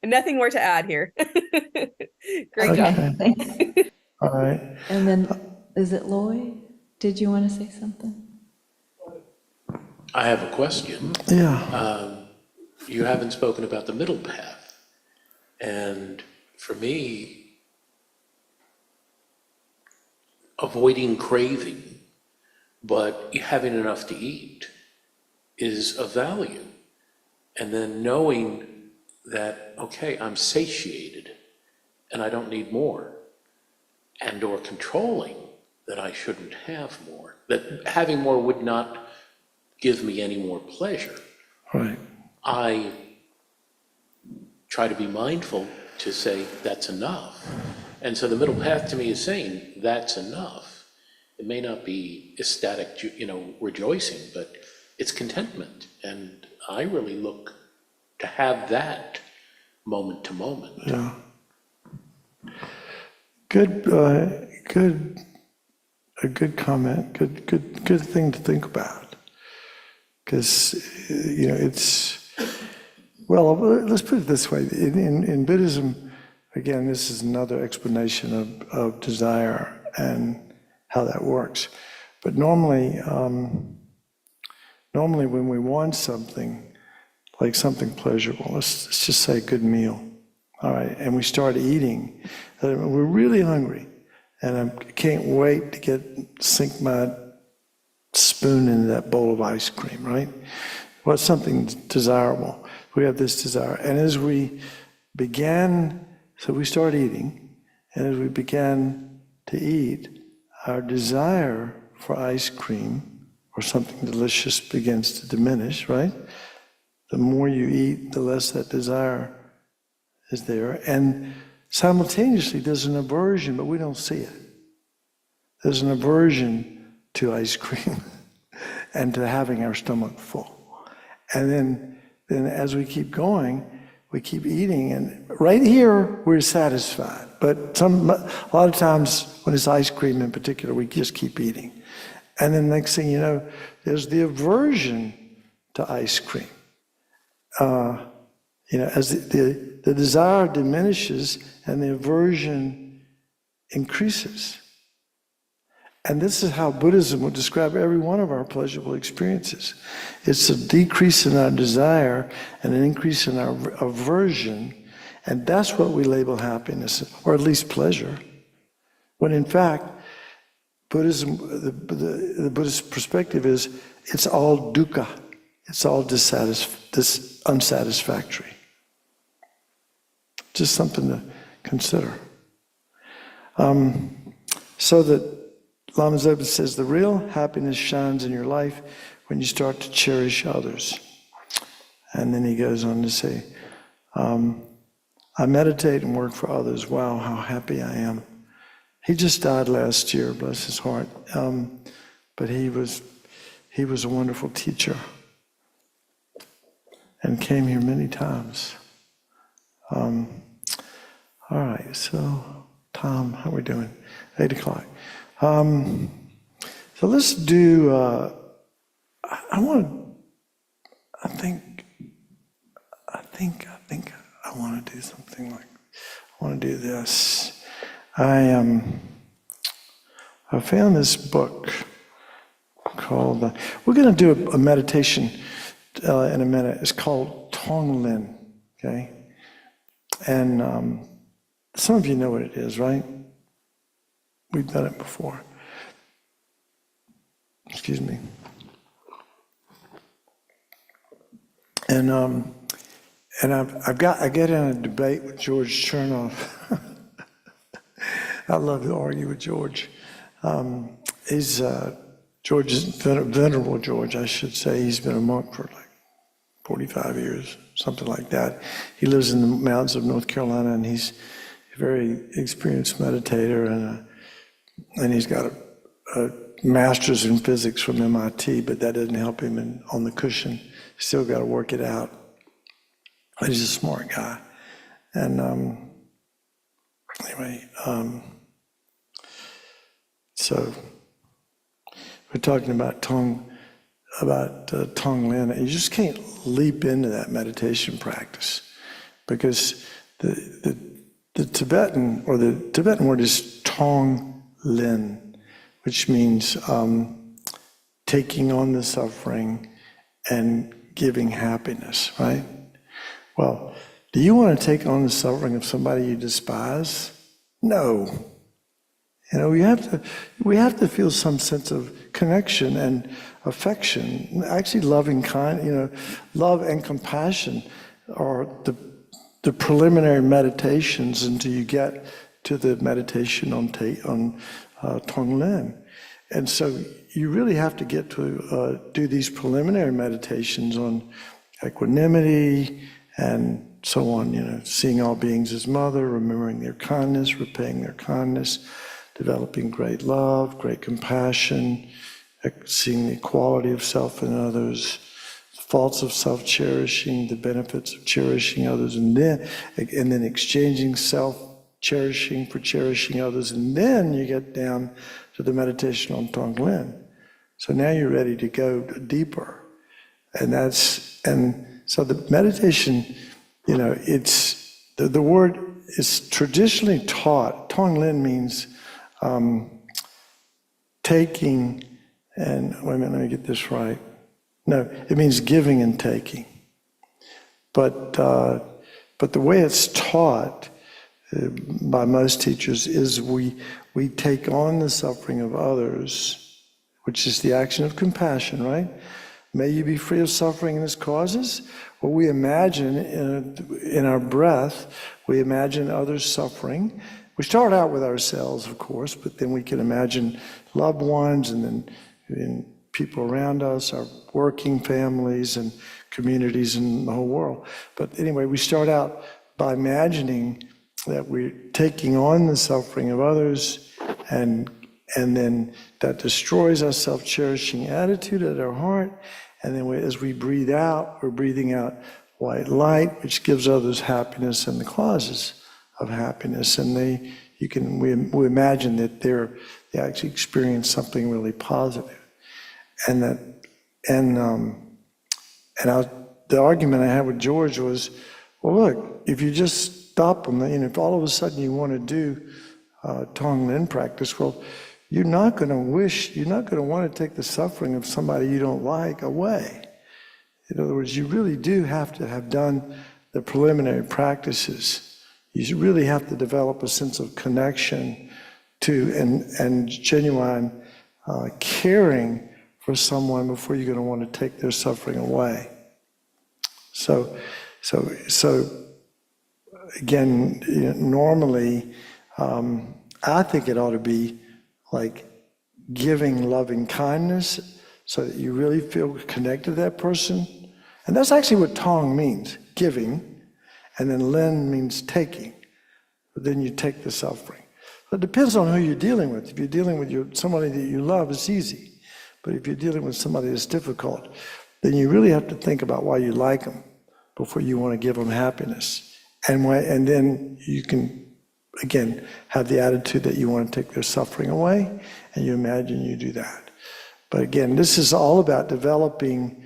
Nothing more to add here. Great job. Thanks. All right. And then, is it Lloyd? Did you want to say something? I have a question. Yeah. You haven't spoken about the middle path. And for me, avoiding craving, but having enough to eat is of value. And then knowing that, okay, I'm satiated and I don't need more, and or controlling that I shouldn't have more, that having more would not give me any more pleasure. Right. I try to be mindful to say that's enough. And so the middle path to me is saying that's enough. It may not be ecstatic, rejoicing, but it's contentment. And I really look to have that moment to moment. Yeah. Good comment. Good thing to think about. Because, Well, let's put it this way. In Buddhism, again, this is another explanation of desire and how that works. But normally when we want something, like something pleasurable, let's just say a good meal, all right, and we start eating, and we're really hungry, and I can't wait to sink my spoon into that bowl of ice cream, right? Well, it's something desirable. We have this desire. And as we began, so we start eating, and as we began to eat, our desire for ice cream or something delicious begins to diminish, right? The more you eat, the less that desire is there. And simultaneously, there's an aversion, but we don't see it. There's an aversion to ice cream and to having our stomach full. And then as we keep going, we keep eating, and right here, we're satisfied. But a lot of times, when it's ice cream in particular, we just keep eating. And then next thing you know, there's the aversion to ice cream. As the desire diminishes and the aversion increases. And this is how Buddhism would describe every one of our pleasurable experiences. It's a decrease in our desire and an increase in our aversion, and that's what we label happiness, or at least pleasure. When in fact, Buddhism, the Buddhist perspective is, it's all dukkha. It's all unsatisfactory. Just something to consider. So that Lama Zopa says, the real happiness shines in your life when you start to cherish others. And then he goes on to say, I meditate and work for others. Wow, how happy I am. He just died last year, bless his heart. But he was a wonderful teacher and came here many times. All right, so Tom, how are we doing? 8 o'clock. So let's do, I think I want to do something like, I want to do this. I found this book called, we're going to do a meditation in a minute. It's called Tonglen, okay? And some of you know what it is, right? We've done it before. Excuse me. And I get in a debate with George Chernoff. I love to argue with George. George is venerable George, I should say. He's been a monk for like 45 years, something like that. He lives in the mountains of North Carolina, and he's a very experienced meditator, and he's got a master's in physics from MIT, but that doesn't help him on the cushion. He's still got to work it out. But he's a smart guy. And anyway, so we're talking about Tonglen. You just can't leap into that meditation practice, because the Tibetan word is Tonglen, which means taking on the suffering and giving happiness, right? Well, do you want to take on the suffering of somebody you despise? No. We have to feel some sense of connection and affection. Actually, love and compassion are the preliminary meditations until you get to the meditation on Tonglen. And so you really have to get to do these preliminary meditations on equanimity and so on, seeing all beings as mother, remembering their kindness, repaying their kindness, developing great love, great compassion, seeing the equality of self and others, the faults of self-cherishing, the benefits of cherishing others, and then exchanging self-cherishing for cherishing others, and then you get down to the meditation on Tonglen. So now you're ready to go deeper, and So the meditation, it's, the word is traditionally taught, Tonglen means taking, and wait a minute, let me get this right. No, it means giving and taking. But the way it's taught by most teachers is we take on the suffering of others, which is the action of compassion, right? May you be free of suffering and its causes. Well, we imagine in our breath, we imagine others suffering. We start out with ourselves, of course, but then we can imagine loved ones and then people around us, our working families and communities in the whole world. But anyway, we start out by imagining that we're taking on the suffering of others, and then that destroys our self-cherishing attitude at our heart. And then as we breathe out, we're breathing out white light, which gives others happiness and the causes of happiness. And we imagine that they actually experience something really positive. The argument I had with George was, well, look, if you just stop them, if all of a sudden you want to do Tonglen practice, well, you're not going to want to take the suffering of somebody you don't like away. In other words, you really do have to have done the preliminary practices. You really have to develop a sense of connection to and genuine caring for someone before you're going to want to take their suffering away. So again, normally, I think it ought to be like giving loving kindness so that you really feel connected to that person. And that's actually what Tong means, giving, and then Len means taking. But then you take the suffering. But it depends on who you're dealing with. If you're dealing with somebody that you love, it's easy. But if you're dealing with somebody that's difficult, then you really have to think about why you like them before you want to give them happiness. And then you can, again, have the attitude that you want to take their suffering away, and you imagine you do that. But again, this is all about developing,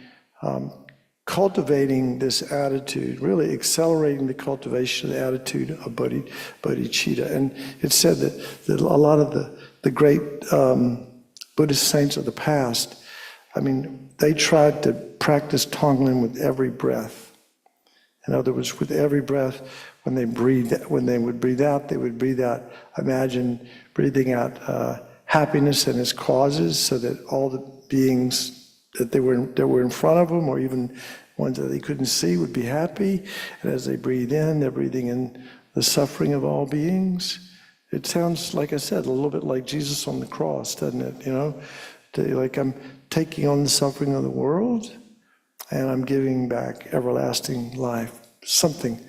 cultivating this attitude, really accelerating the cultivation of the attitude of bodhicitta. And it's said that a lot of the great Buddhist saints of the past, they tried to practice Tonglen with every breath. In other words, with every breath, when they would breathe out, they would breathe out, imagine breathing out happiness and its causes, so that all the beings that were in front of them, or even ones that they couldn't see, would be happy. And as they breathe in, they're breathing in the suffering of all beings. It sounds, like I said, a little bit like Jesus on the cross, doesn't it? Like I'm taking on the suffering of the world, and I'm giving back everlasting life. Something,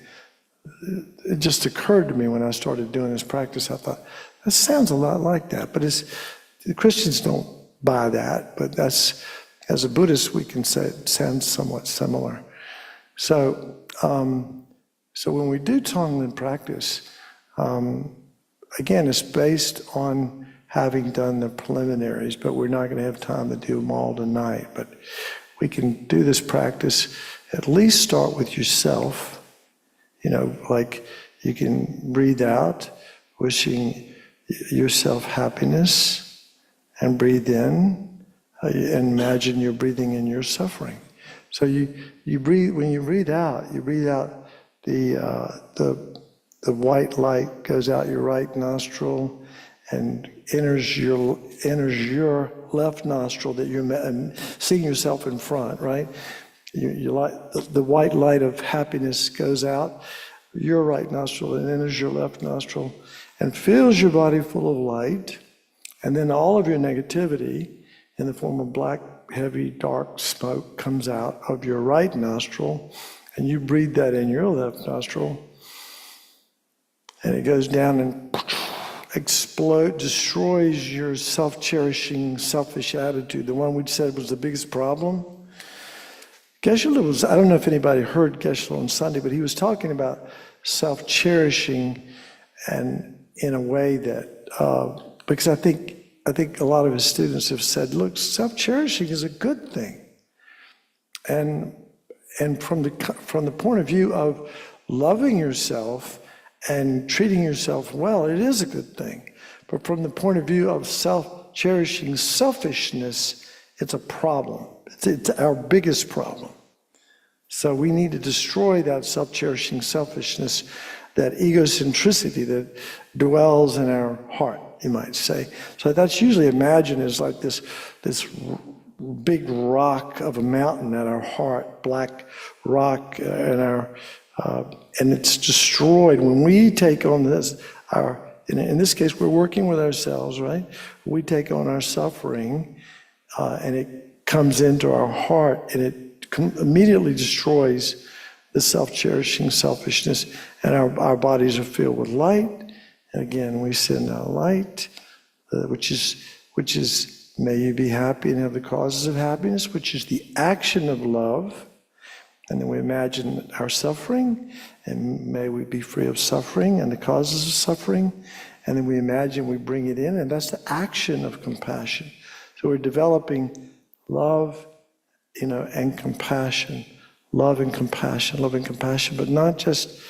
it just occurred to me when I started doing this practice. I thought, that sounds a lot like that. But the Christians don't buy that, but that's, as a Buddhist, we can say it sounds somewhat similar. So when we do Tonglen practice, again, it's based on having done the preliminaries, but we're not going to have time to do them all tonight. But we can do this practice, at least start with yourself. Like you can breathe out, wishing yourself happiness, and breathe in, and imagine you're breathing in your suffering. So you breathe, when you breathe out the white light goes out your right nostril and enters your left nostril, that you're seeing yourself in front, right? The white light of happiness goes out your right nostril and enters your left nostril and fills your body full of light, and then all of your negativity in the form of black, heavy, dark smoke comes out of your right nostril, and you breathe that in your left nostril, and it goes down and destroys your self-cherishing, selfish attitude, the one we said was the biggest problem. Geshe-la was, I don't know if anybody heard Geshe-la on Sunday, but he was talking about self-cherishing, and in a way that, because I think a lot of his students have said, look, self-cherishing is a good thing. And and from the point of view of loving yourself and treating yourself well, it is a good thing. But from the point of view of cherishing selfishness, it's a problem. It's our biggest problem. So we need to destroy that self-cherishing selfishness, that egocentricity that dwells in our heart, you might say. So that's usually imagined as like this big rock of a mountain at our heart, black rock and it's destroyed when we take on this. In this case, we're working with ourselves, right? We take on our suffering, and it comes into our heart, and it immediately destroys the self-cherishing selfishness, and our bodies are filled with light. And again, we send out light, which is may you be happy and have the causes of happiness, which is the action of love. And then we imagine our suffering, and may we be free of suffering and the causes of suffering. And then we imagine we bring it in, and that's the action of compassion. So we're developing love, and compassion, love and compassion, but not just,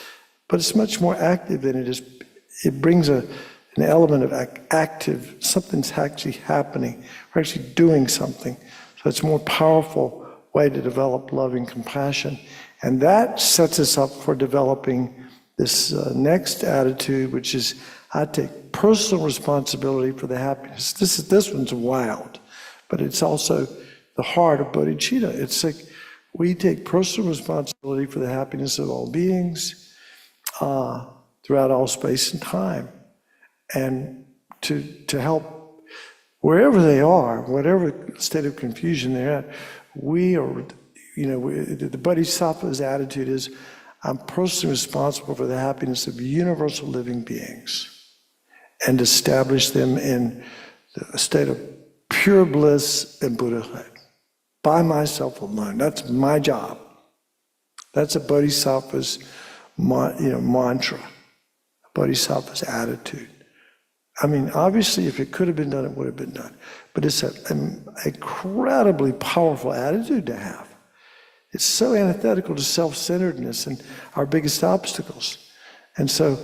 but it's much more active than it is. It brings an element of active, something's actually happening. We're actually doing something. So it's a more powerful way to develop loving compassion. And that sets us up for developing this next attitude, which is, I take personal responsibility for the happiness. This one's wild, but it's also the heart of bodhicitta. It's like we take personal responsibility for the happiness of all beings throughout all space and time, and to help wherever they are, whatever state of confusion they're at. We are, the Bodhisattva's attitude is, I'm personally responsible for the happiness of universal living beings and establish them in a state of pure bliss and Buddhahood by myself alone. That's my job. That's a Bodhisattva's mantra, a Bodhisattva's attitude. I mean, obviously, if it could have been done, it would have been done. But it's an incredibly powerful attitude to have. It's so antithetical to self-centeredness and our biggest obstacles. And so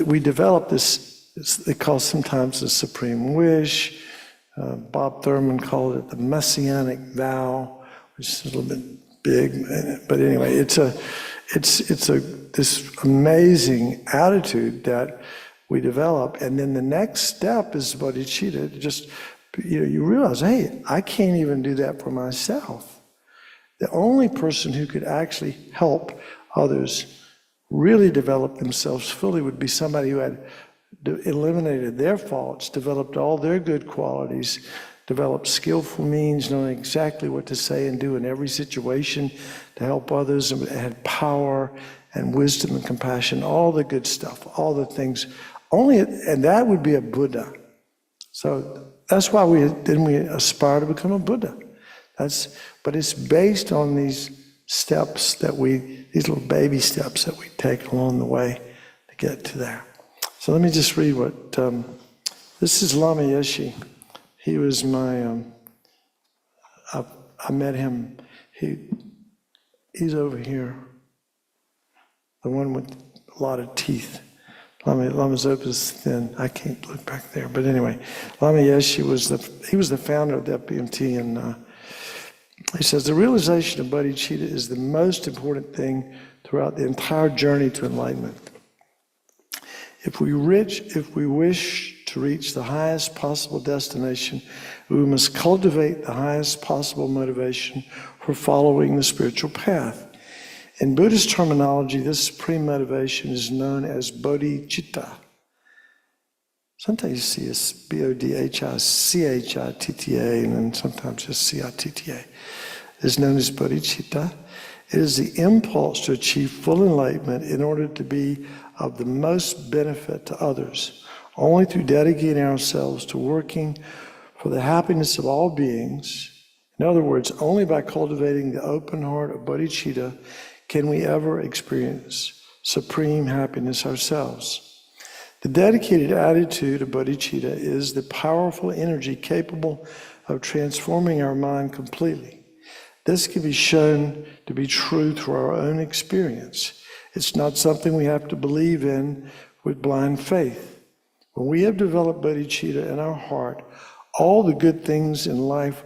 we develop this, they call sometimes the supreme wish. Bob Thurman called it the messianic vow, which is a little bit big. But anyway, it's this amazing attitude that we develop, and then the next step is bodhicitta. Just you realize, hey, I can't even do that for myself. The only person who could actually help others really develop themselves fully would be somebody who had eliminated their faults, developed all their good qualities, developed skillful means, knowing exactly what to say and do in every situation to help others, and had power and wisdom and compassion, all the good stuff, all the things. And that would be a Buddha. So that's why we aspire to become a Buddha. But it's based on these steps these little baby steps that we take along the way to get to there. So let me just read what, this is Lama Yeshe. He was my, I met him, he's over here, the one with a lot of teeth. Lama Zopa is thin. I can't look back there. But anyway, Lama Yeshe was the founder of the FBMT, and he says, the realization of bodhicitta is the most important thing throughout the entire journey to enlightenment. If we wish to reach the highest possible destination, we must cultivate the highest possible motivation for following the spiritual path. In Buddhist terminology, this supreme motivation is known as bodhicitta. Sometimes you see it's bodhichitta, and then sometimes just citta. It's known as bodhicitta. It is the impulse to achieve full enlightenment in order to be of the most benefit to others. Only through dedicating ourselves to working for the happiness of all beings, in other words, only by cultivating the open heart of bodhicitta, can we ever experience supreme happiness ourselves. The dedicated attitude of bodhicitta is the powerful energy capable of transforming our mind completely. This can be shown to be true through our own experience. It's not something we have to believe in with blind faith. When we have developed bodhicitta in our heart, all the good things in life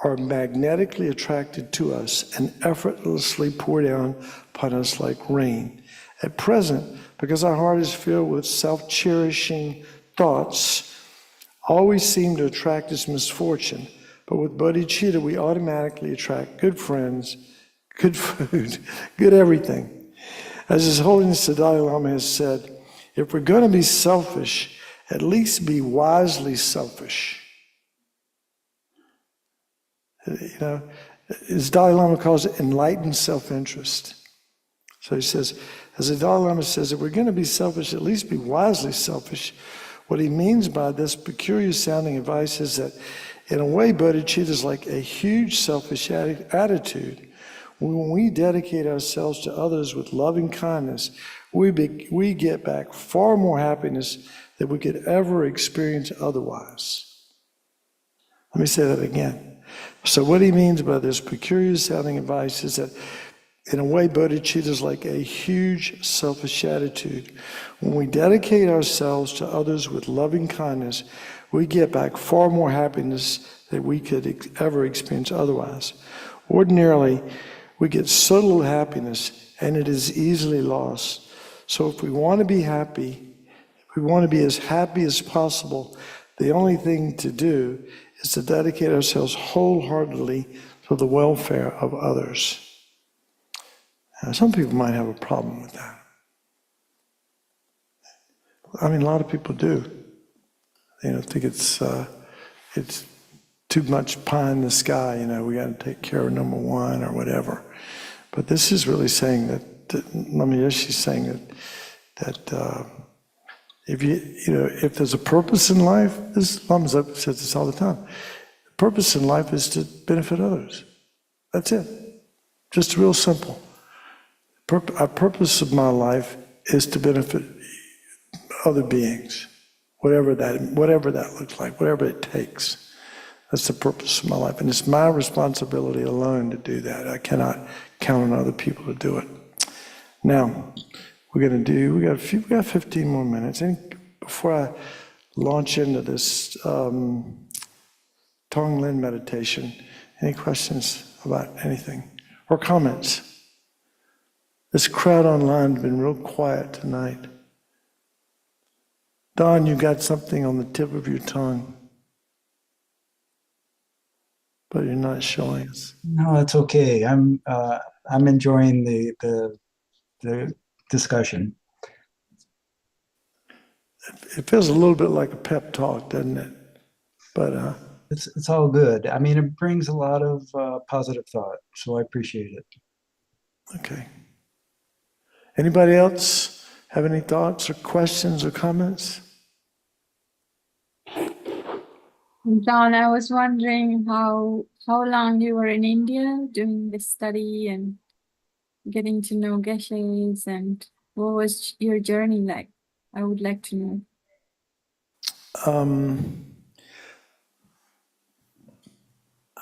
are magnetically attracted to us and effortlessly pour down upon us like rain. At present, because our heart is filled with self-cherishing thoughts, always seem to attract us misfortune. But with bodhicitta, we automatically attract good friends, good food, good everything. As His Holiness the Dalai Lama has said, if we're going to be selfish, at least be wisely selfish. You know, as Dalai Lama calls it, enlightened self-interest. So he says, as the Dalai Lama says, if we're going to be selfish, at least be wisely selfish. What he means by this peculiar sounding advice is that, in a way, bodhicitta is like a huge selfish attitude. When we dedicate ourselves to others with loving kindness, we get back far more happiness than we could ever experience otherwise. Let me say that again. So what he means by this peculiar sounding advice is that, in a way, bodhicitta is like a huge selfish attitude. When we dedicate ourselves to others with loving kindness, we get back far more happiness than we could ever experience otherwise. Ordinarily, we get so little happiness, and it is easily lost. So if we want to be happy, if we want to be as happy as possible, the only thing to do is to dedicate ourselves wholeheartedly to the welfare of others. Now, some people might have a problem with that. I mean, a lot of people do. You know, think it's too much pie in the sky. You know, we got to take care of number one or whatever. But this is really saying that Lama Yeshe is saying that if there's a purpose in life, this Lama Zopa says this all the time. The purpose in life is to benefit others. That's it. Just real simple. A purpose of my life is to benefit other beings, whatever that looks like, whatever it takes. That's the purpose of my life, and it's my responsibility alone to do that. I cannot count on other people to do it. Now, we got 15 more minutes. Before I launch into this Tonglen meditation, any questions about anything or comments? This crowd online has been real quiet tonight. Don, you got something on the tip of your tongue, but you're not showing us. No, it's okay. I'm enjoying the discussion. It feels a little bit like a pep talk, doesn't it? But it's all good. I mean, it brings a lot of positive thought, so I appreciate it. okay. Anybody else have any thoughts or questions or comments? John, I was wondering how long you were in India doing this study and getting to know geshes, and what was your journey like? I would like to know.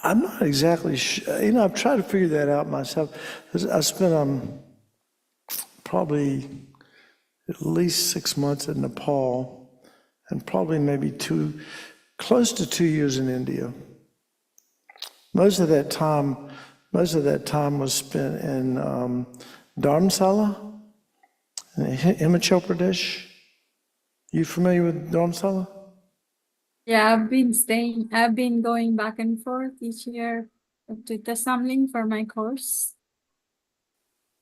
I'm not exactly sure. You know, I've tried to figure that out myself. I spent probably at least 6 months in Nepal, and probably maybe close to 2 years in India. Most of that time was spent in Dharamsala, in Himachal Pradesh. You familiar with Dharamsala? Yeah, I've been going back and forth each year to Tassamling for my course.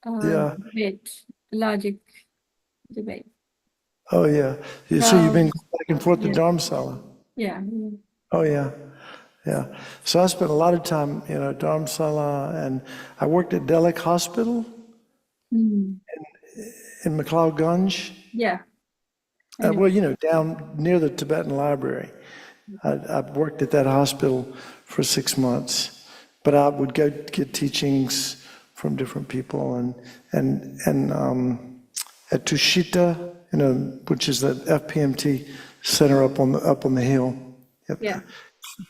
Yeah. Logic debate. Oh, yeah. So you've been back and forth to Dharamsala? Yeah. Oh, yeah. Yeah. So I spent a lot of time, Dharamsala, and I worked at Delek Hospital in McLeodganj. Yeah. Well, down near the Tibetan Library. I worked at that hospital for 6 months, but I would go get teachings from different people, and at Tushita, which is the FPMT center up on the hill. Yeah.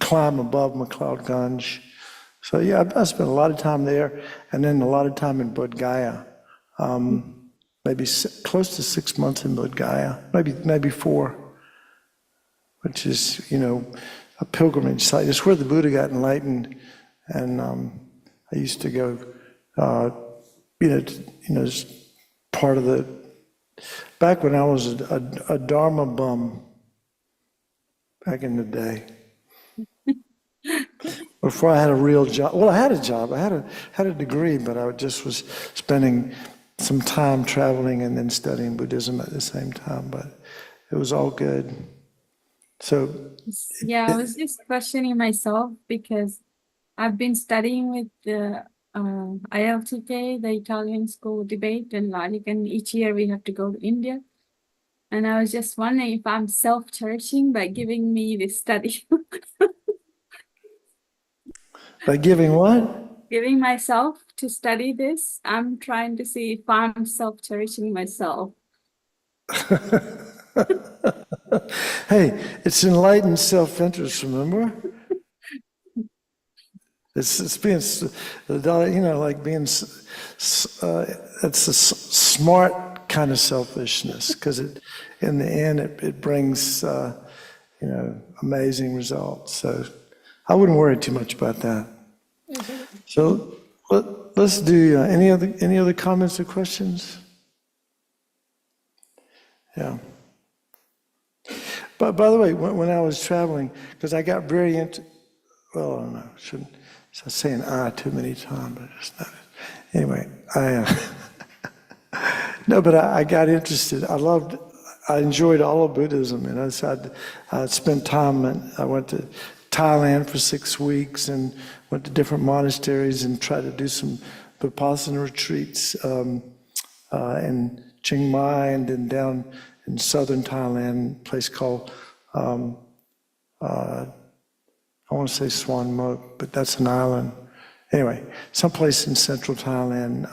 Climb above McLeodganj. So yeah, I spent a lot of time there, and then a lot of time in Bodh Gaya. Maybe close to 6 months in Bodh Gaya, maybe 4, which is, a pilgrimage site. It's where the Buddha got enlightened, and I used to go, as part of the, back when I was a Dharma bum, back in the day. Before I had a real job. Well, I had a job. I had a degree, but I just was spending some time traveling and then studying Buddhism at the same time. But it was all good. So Yeah, I was just questioning myself because I've been studying with the ILTK, the Italian School Debate and Logic, and each year we have to go to India. And I was just wondering if I'm self-cherishing by giving me this study. by giving what? Giving myself to study this, I'm trying to see if I'm self-cherishing myself. Hey, it's enlightened self-interest, remember? It's being, like being, it's a smart kind of selfishness, because in the end, it brings, amazing results. So I wouldn't worry too much about that. So let's do, any other comments or questions? Yeah. But by the way, when I was traveling, because I got very into, well, I don't know, shouldn't say an I too many times, but it's not. Anyway, no, but I got interested. I enjoyed all of Buddhism, and I spent time, and I went to Thailand for 6 weeks and went to different monasteries and tried to do some Vipassana retreats in Chiang Mai, and then down in southern Thailand, a place called, I want to say Swan Mok, but that's an island. Anyway, someplace in central Thailand,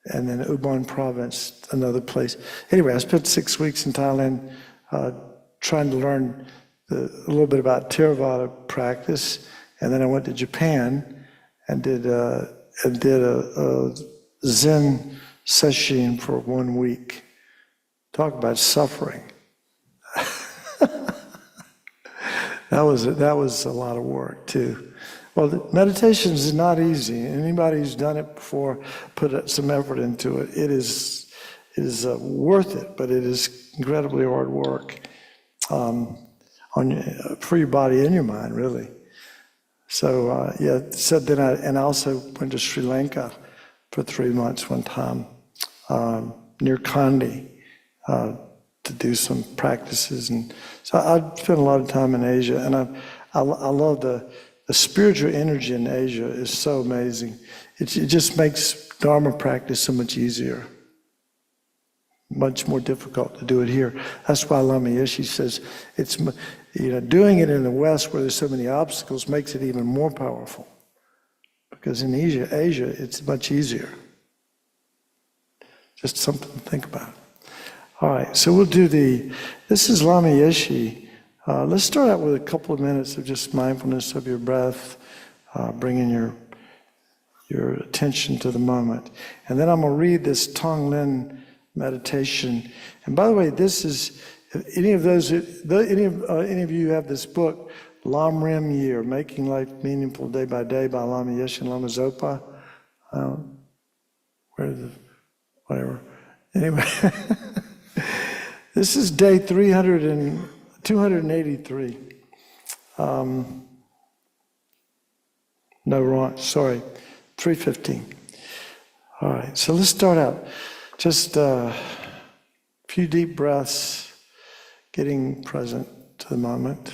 and then Ubon province, another place. Anyway, I spent 6 weeks in Thailand trying to learn a little bit about Theravada practice, and then I went to Japan and did a Zen session for 1 week. Talk about suffering. That was a lot of work too. Well, meditation is not easy. Anybody who's done it before, put some effort into it. It is worth it, but it is incredibly hard work for your body and your mind, really. So yeah. So then I also went to Sri Lanka for 3 months one time, near Kandy, to do some practices, and so I spent a lot of time in Asia, and I love the spiritual energy in Asia is so amazing. It just makes Dharma practice so much easier. Much more difficult to do it here. That's why Lama Yeshe says it's doing it in the West where there's so many obstacles makes it even more powerful, because in Asia it's much easier. Just something to think about. All right, so we'll do this is Lama Yeshe. Let's start out with a couple of minutes of just mindfulness of your breath, bringing your attention to the moment. And then I'm going to read this Tong Lin meditation. And by the way, this is, if any of you have this book, Lam Rim Year, Making Life Meaningful Day by Day by Lama Yeshe and Lama Zopa. Whatever. Anyway. This is day 283. No, wrong, sorry, 315. All right, so let's start out. Just a few deep breaths, getting present to the moment.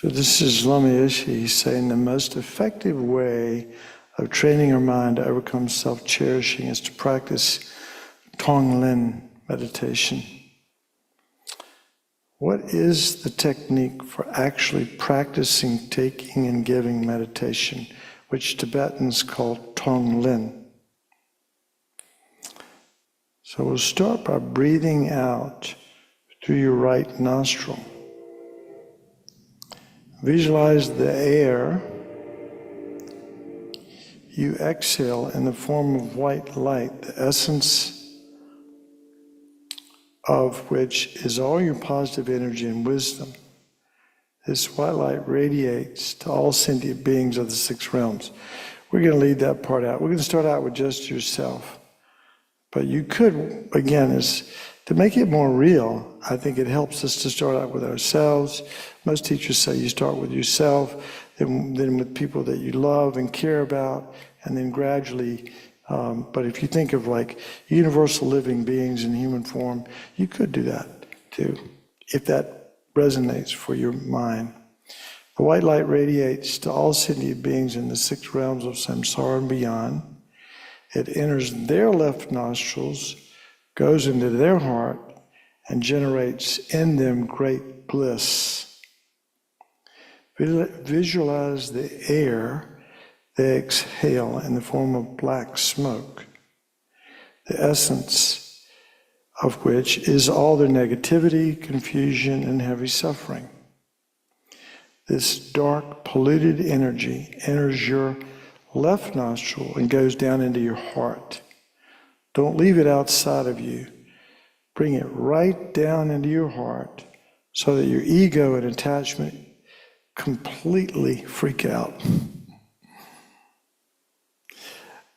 So this is Lama Yeshe saying the most effective way of training our mind to overcome self-cherishing is to practice Tonglen meditation. What is the technique for actually practicing taking and giving meditation, which Tibetans call Tonglen? So we'll start by breathing out through your right nostril. Visualize the air you exhale in the form of white light, the essence of which is all your positive energy and wisdom. This white light radiates to all sentient beings of the 6 realms. We're going to leave that part out. We're going to start out with just yourself. But you could, again, is to make it more real, I think it helps us to start out with ourselves. Most teachers say you start with yourself, then with people that you love and care about, and then gradually, but if you think of like universal living beings in human form, you could do that too, if that resonates for your mind. The white light radiates to all sentient beings in the 6 realms of samsara and beyond. It enters their left nostrils, goes into their heart, and generates in them great bliss. Visualize the air they exhale in the form of black smoke, the essence of which is all their negativity, confusion, and heavy suffering. This dark, polluted energy enters your left nostril and goes down into your heart. Don't leave it outside of you. Bring it right down into your heart so that your ego and attachment completely freak out.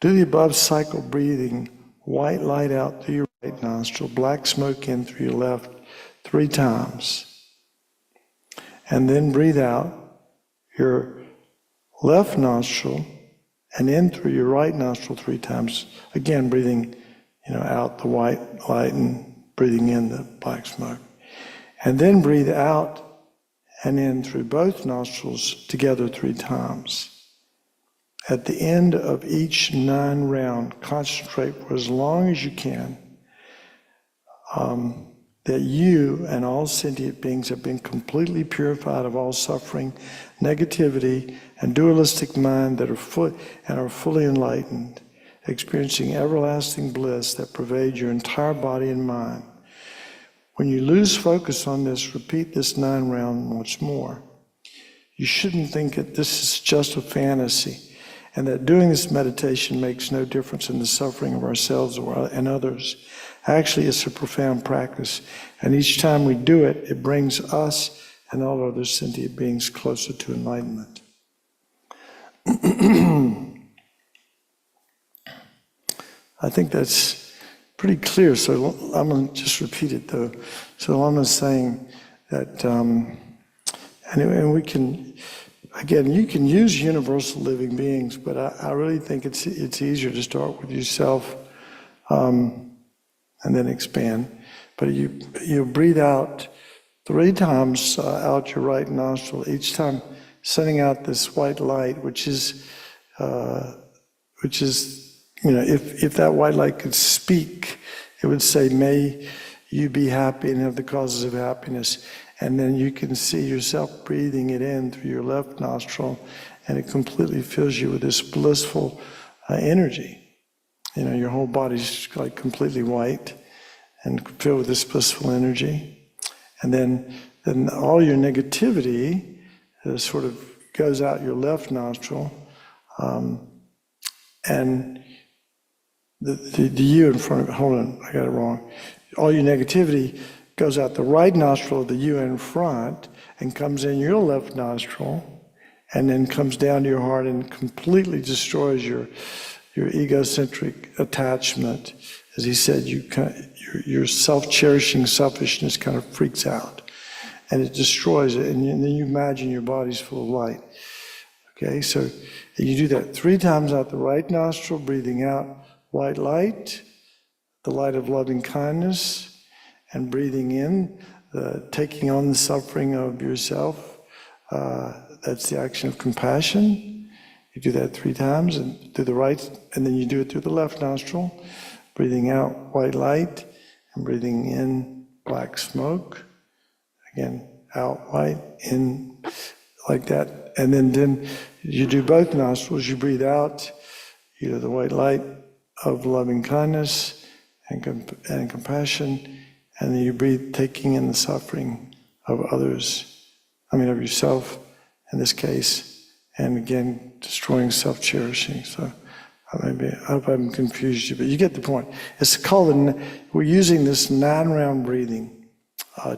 Do the above cycle breathing, white light out through your right nostril, black smoke in through your left 3 times. And then breathe out your left nostril and in through your right nostril 3 times. Again, breathing out the white light and breathing in the black smoke. And then breathe out and in through both nostrils together 3 times. At the end of each 9 round, concentrate for as long as you can that you and all sentient beings have been completely purified of all suffering, negativity, and dualistic mind that are fully enlightened, experiencing everlasting bliss that pervades your entire body and mind. When you lose focus on this, repeat this 9 round once more. You shouldn't think that this is just a fantasy, and that doing this meditation makes no difference in the suffering of ourselves and others. Actually, it's a profound practice, and each time we do it, it brings us and all other sentient beings closer to enlightenment. I think that's pretty clear, so I'm going to just repeat it though. So Lama's saying that, and we can, again, you can use universal living beings, but I really think it's easier to start with yourself and then expand. But you breathe out 3 times out your right nostril, each time sending out this white light, which is if that white light could speak, it would say, "May you be happy and have the causes of happiness." And then you can see yourself breathing it in through your left nostril, and it completely fills you with this blissful energy. Your whole body's like completely white and filled with this blissful energy. And then all your negativity sort of goes out your left nostril, and the you in front of it, hold on, I got it wrong. All your negativity goes out the right nostril of the you in front and comes in your left nostril and then comes down to your heart and completely destroys your egocentric attachment. As he said, your self-cherishing selfishness kind of freaks out and it destroys it, and then you imagine your body's full of light. Okay, so you do that 3 times out the right nostril, breathing out white light, the light of loving kindness, and breathing in, taking on the suffering of yourself, That's the action of compassion. You do that 3 times and through the right, and then you do it through the left nostril, breathing out white light and breathing in black smoke. Again, out white, in like that. And then you do both nostrils. You breathe out, you do the white light of loving kindness and compassion, and then you breathe, taking in the suffering of others, of yourself in this case, and again, destroying self-cherishing. So I hope I haven't confused you, but you get the point. It's called, we're using this 9-round breathing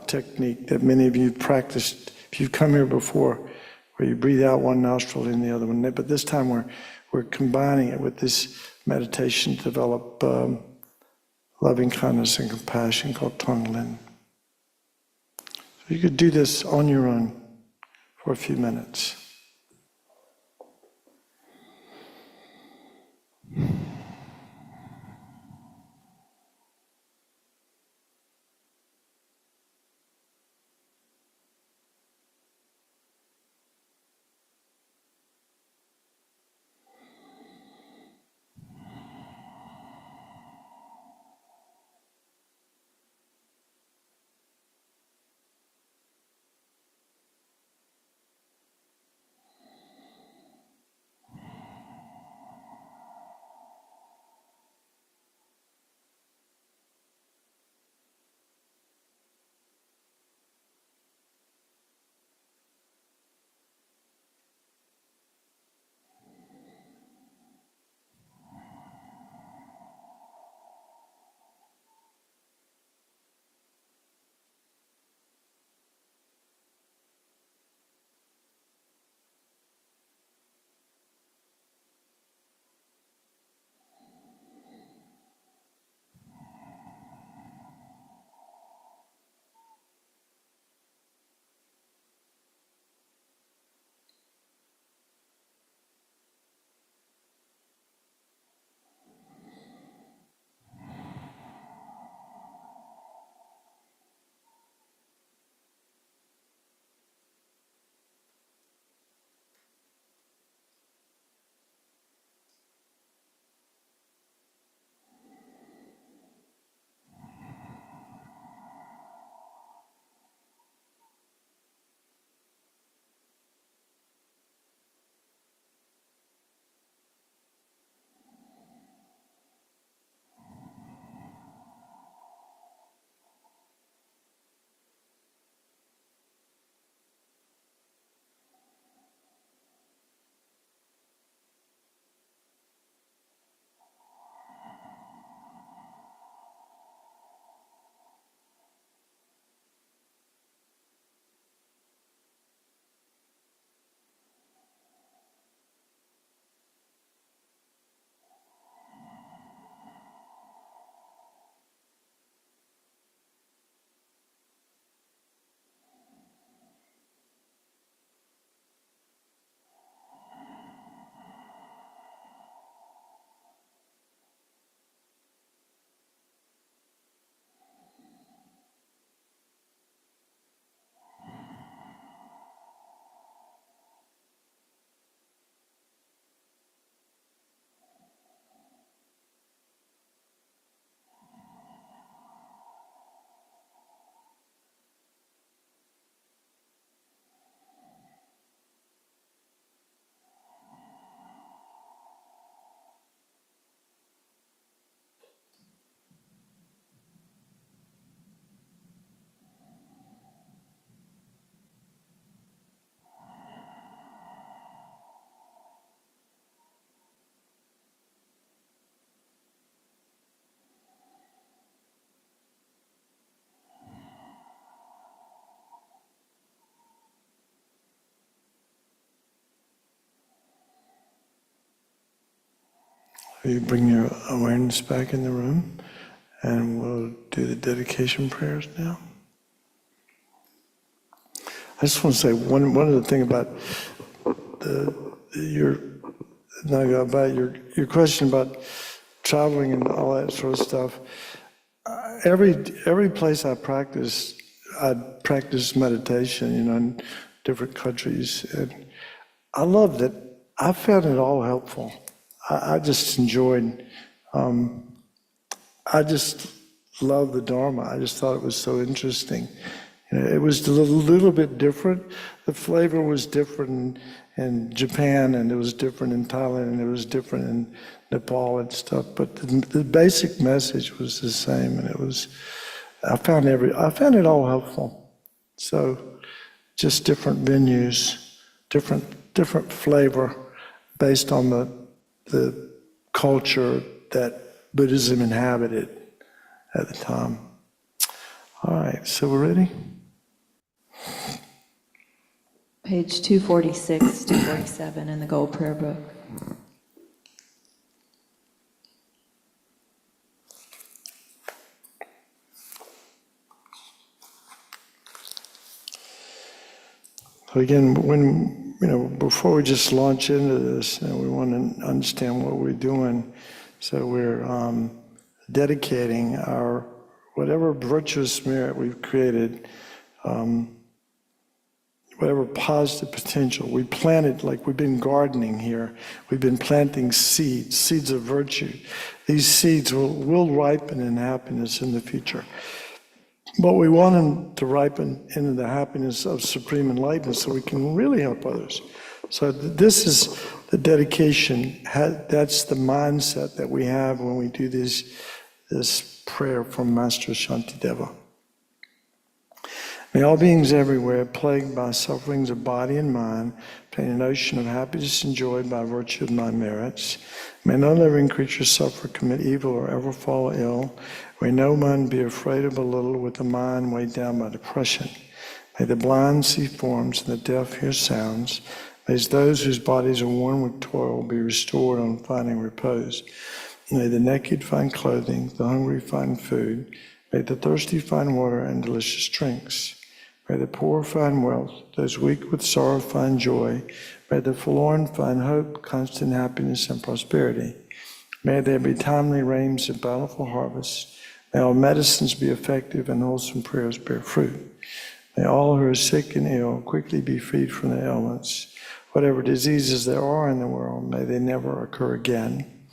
technique that many of you practiced, if you've come here before, where you breathe out one nostril in the other one. But this time we're combining it with this meditation to develop loving kindness and compassion called Tonglen. So you could do this on your own for a few minutes. You bring your awareness back in the room, and we'll do the dedication prayers now. I just want to say one other thing about your question about traveling and all that sort of stuff. Every place I practice meditation, and different countries. And I loved it. I found it all helpful. I just enjoyed, I just loved the Dharma. I just thought it was so interesting. You know, it was a little bit different. The flavor was different in Japan, and it was different in Thailand, and it was different in Nepal and stuff. But the basic message was the same, and it was. I found it all helpful. So, just different venues, different flavor, based on the culture that Buddhism inhabited at the time. All right, so we're ready? Page 246, 247 in the Gold Prayer Book. So again, before we just launch into this, we want to understand what we're doing. So we're dedicating our whatever virtuous merit we've created, whatever positive potential. We planted, like we've been gardening here, we've been planting seeds of virtue. These seeds will ripen in happiness in the future. But we want them to ripen into the happiness of supreme enlightenment so we can really help others. So this is the dedication, that's the mindset that we have when we do this prayer from Master Shantideva. May all beings everywhere, plagued by sufferings of body and mind, obtain an ocean of happiness enjoyed by virtue of my merits. May no living creature suffer, commit evil, or ever fall ill. May no one be afraid or belittled with a mind weighed down by depression. May the blind see forms and the deaf hear sounds. May those whose bodies are worn with toil be restored on finding repose. May the naked find clothing, the hungry find food. May the thirsty find water and delicious drinks. May the poor find wealth, those weak with sorrow find joy. May the forlorn find hope, constant happiness, and prosperity. May there be timely rains and bountiful harvests. May all medicines be effective and wholesome prayers bear fruit. May all who are sick and ill quickly be freed from their ailments. Whatever diseases there are in the world, may they never occur again.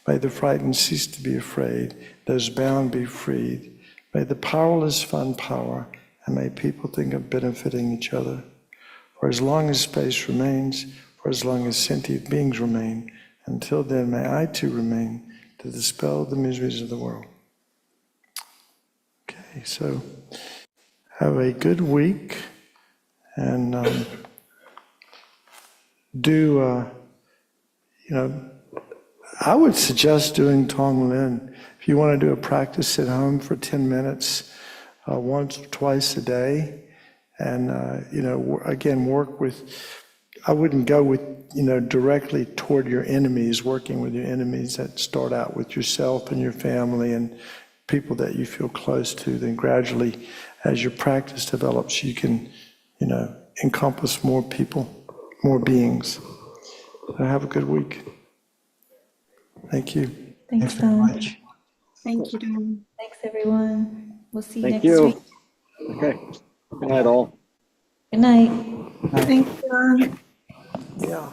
May the frightened cease to be afraid, those bound be freed. May the powerless find power, and may people think of benefiting each other. For as long as space remains, for as long as sentient beings remain, until then may I too remain to dispel the miseries of the world. Okay, so have a good week, and I would suggest doing Tonglen. If you want to do a practice at home for 10 minutes, once or twice a day, and again, work with. I wouldn't go with directly toward your enemies, working with your enemies. That start out with yourself and your family and people that you feel close to. Then gradually, as your practice develops, you can, encompass more people, more beings. So have a good week. Thank you. Thanks, Thanks very Don. much. Thank you, Don. Thanks, everyone. We'll see you Thank next week. you. Okay. Good night, all. Good night. Thank you, Don. Yeah.